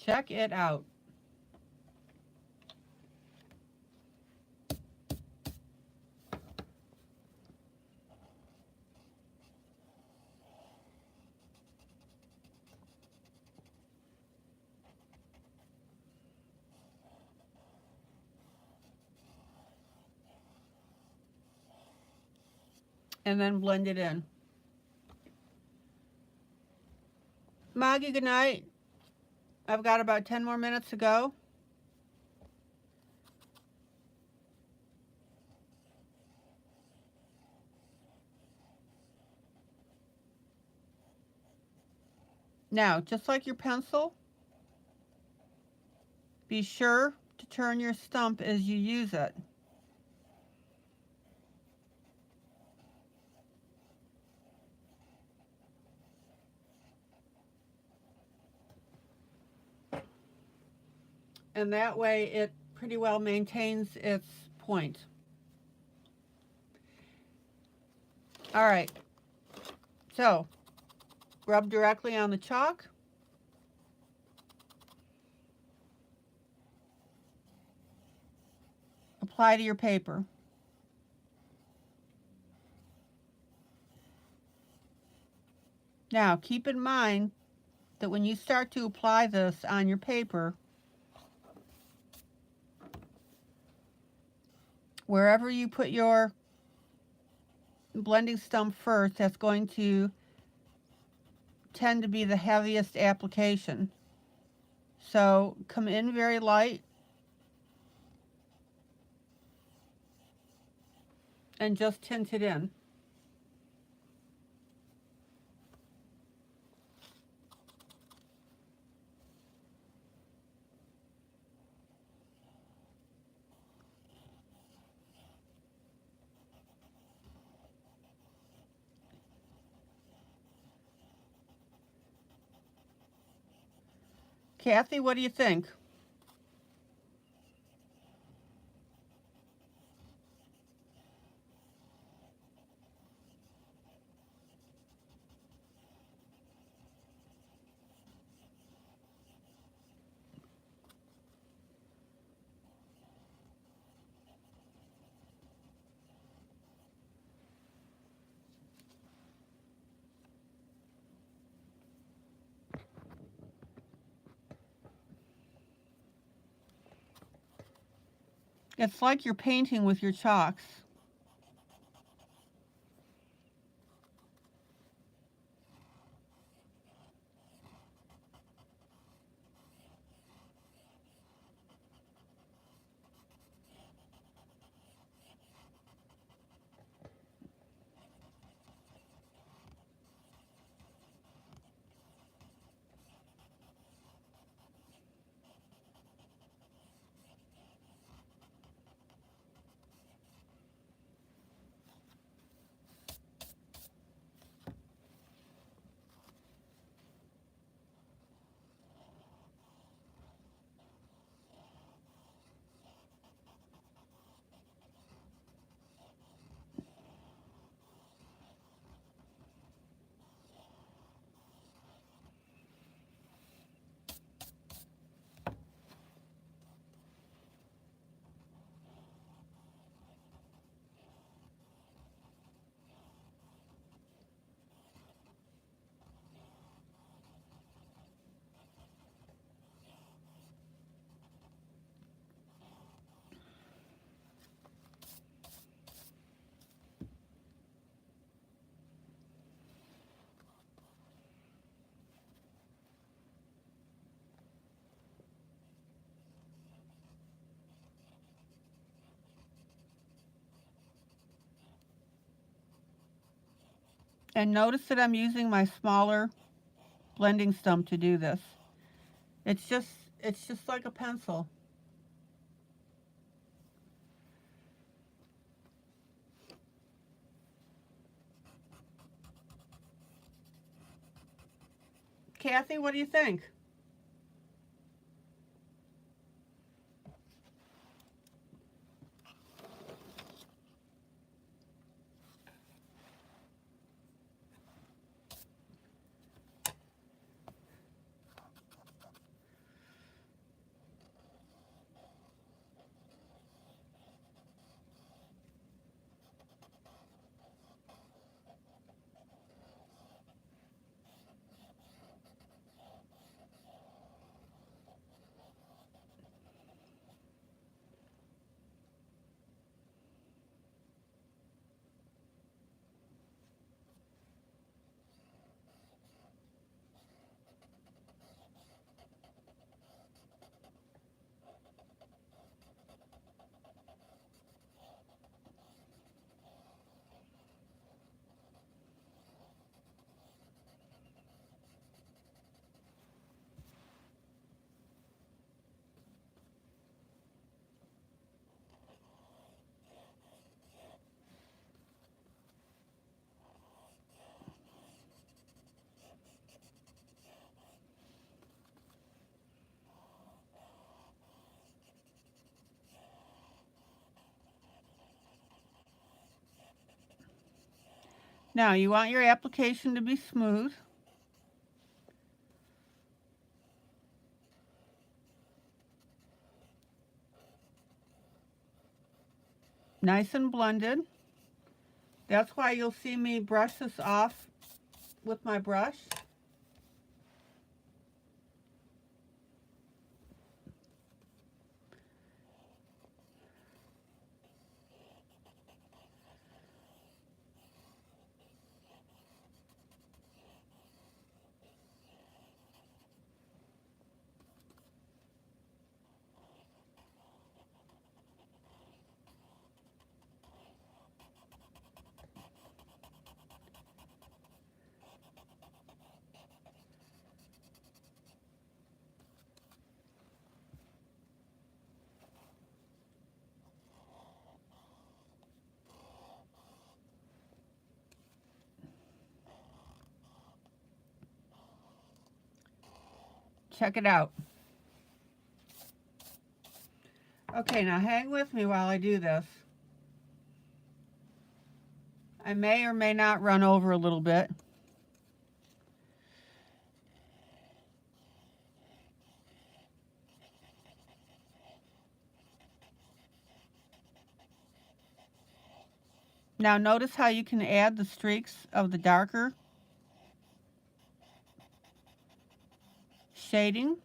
Check it out. And then blend it in. Maggie, good night. I've got about 10 more minutes to go. Now, just like your pencil, be sure to turn your stump as you use it. And that way it pretty well maintains its point. All right, so rub directly on the chalk. Apply to your paper. Now, keep in mind that when you start to apply this on your paper, wherever you put your blending stump first, that's going to tend to be the heaviest application. So come in very light and just tint it in. Kathy, what do you think? It's like you're painting with your chalks. And notice that I'm using my smaller blending stump to do this. It's just like a pencil. Kathy, what do you think? Now, you want your application to be smooth. Nice and blended. That's why you'll see me brush this off with my brush. Check it out. Okay, now hang with me while I do this. I may or may not run over a little bit. Now notice how you can add the streaks of the darker shading.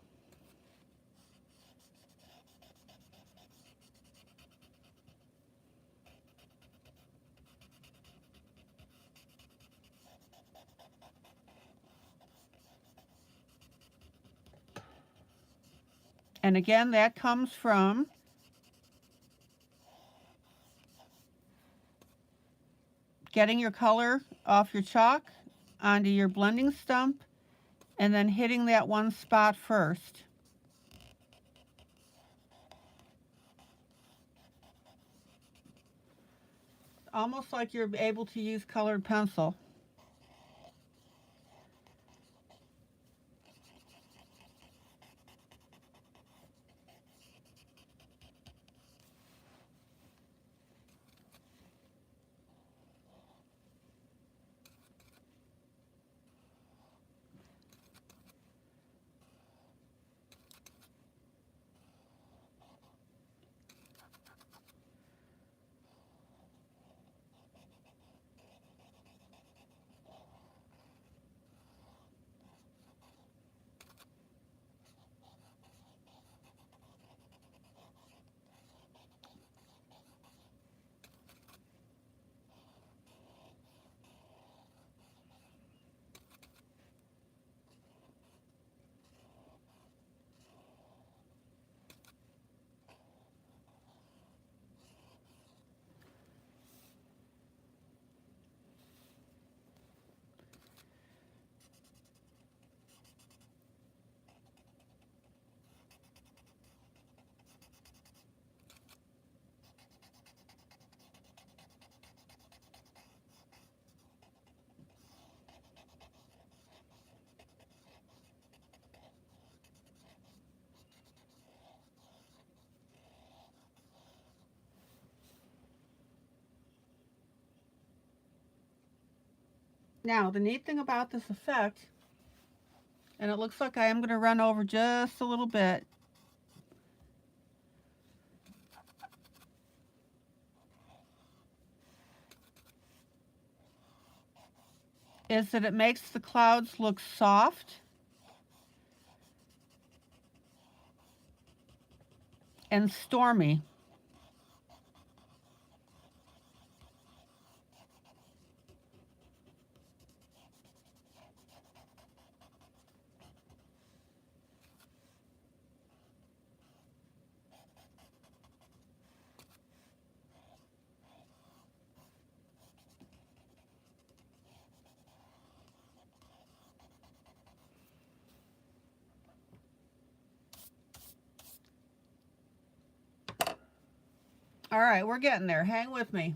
And again, that comes from getting your color off your chalk onto your blending stump and then hitting that one spot first. Almost like you're able to use colored pencil. Now, the neat thing about this effect, and it looks like I am going to run over just a little bit, is that it makes the clouds look soft and stormy. All right, we're getting there. Hang with me.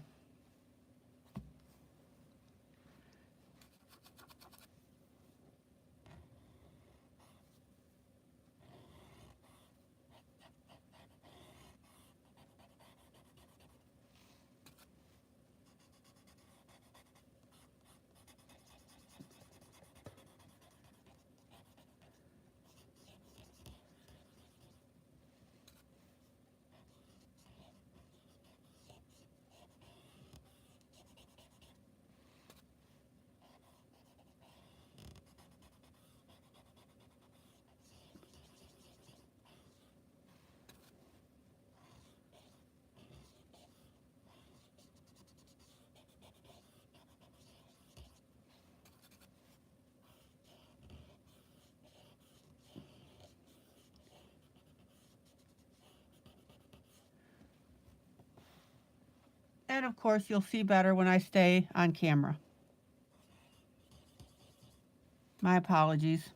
And of course, you'll see better when I stay on camera. My apologies.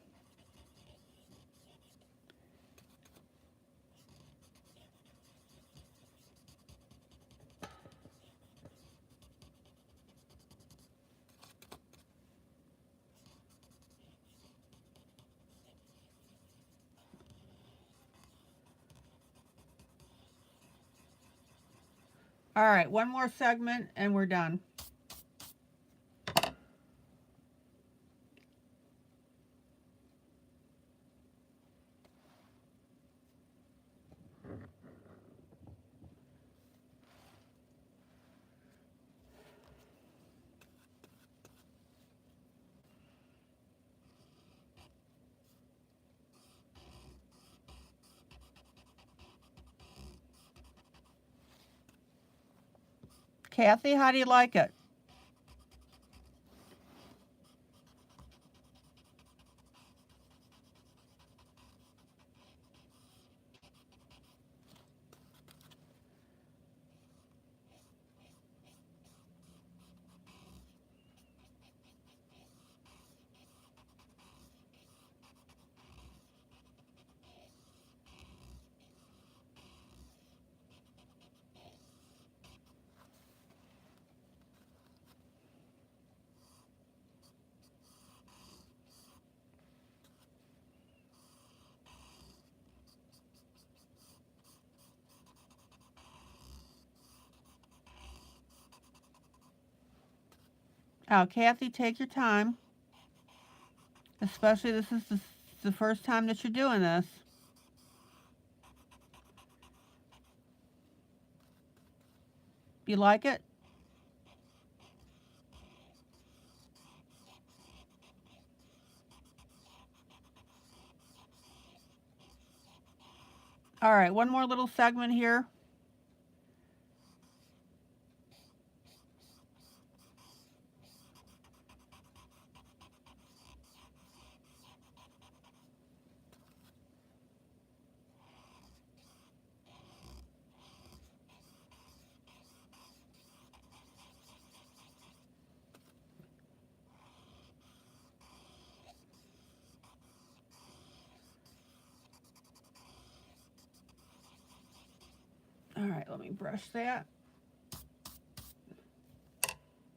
All right, one more segment and we're done. Kathy, how do you like it? Now, Kathy, take your time. Especially this is the first time that you're doing this. You like it? All right, one more little segment here. All right, let me brush that.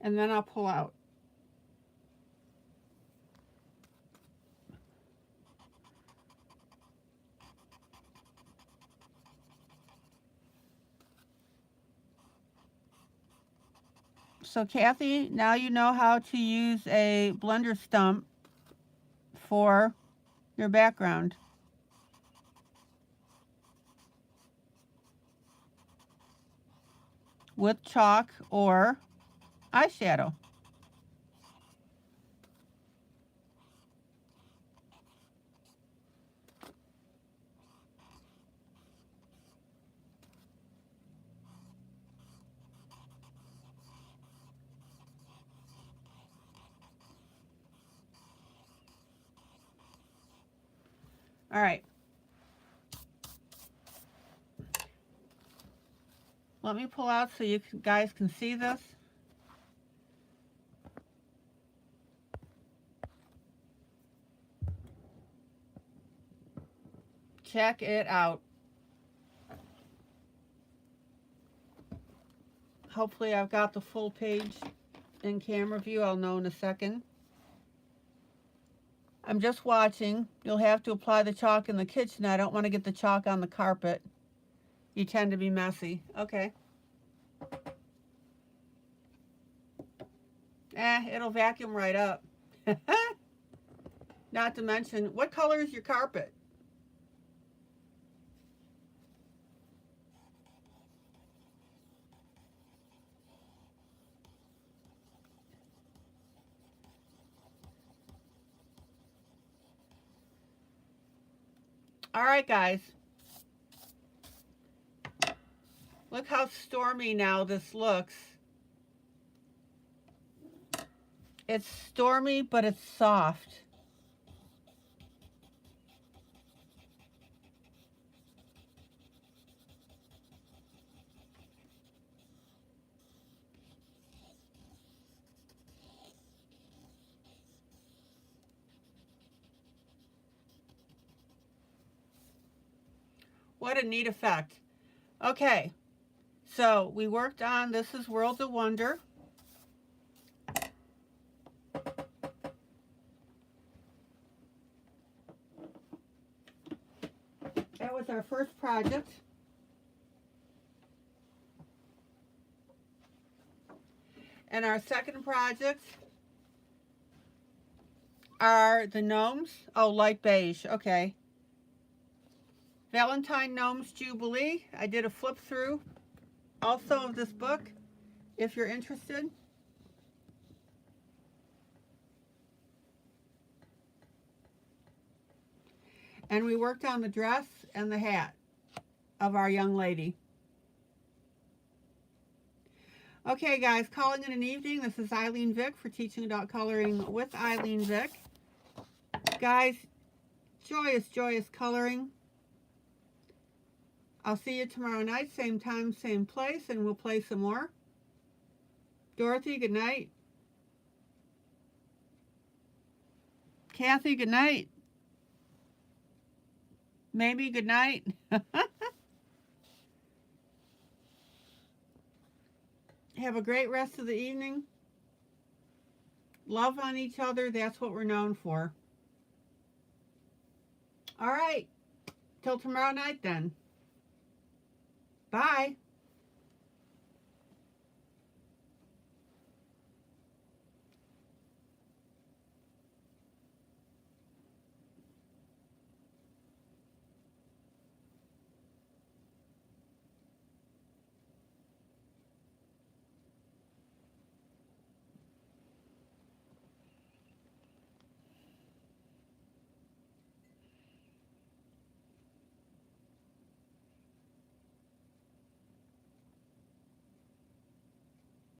And then I'll pull out. So Kathy, now you know how to use a blender stump for your background. With chalk or eyeshadow. All right. Let me pull out so you guys can see this. Check it out. Hopefully I've got the full page in camera view. I'll know in a second. I'm just watching. You'll have to apply the chalk in the kitchen. I don't want to get the chalk on the carpet. You tend to be messy. Okay. It'll vacuum right up. Not to mention, what color is your carpet? All right, guys. Look how stormy now this looks. It's stormy, but it's soft. What a neat effect. Okay, so we worked on This is Worlds of Wonder. That was our first project. And our second project are the gnomes. Oh, light beige. Okay. Valentine Gnomes Jubilee. I did a flip through also of this book if you're interested. And we worked on the dress and the hat of our young lady. Okay, guys, calling it an evening. This is ILene Vick for Teaching Adult Coloring with ILene Vick. Guys, joyous, joyous coloring. I'll see you tomorrow night, same time, same place, and we'll play some more. Dorothy, good night. Kathy, good night. Maybe good night. Have a great rest of the evening. Love on each other. That's what we're known for. All right. Till tomorrow night then. Bye.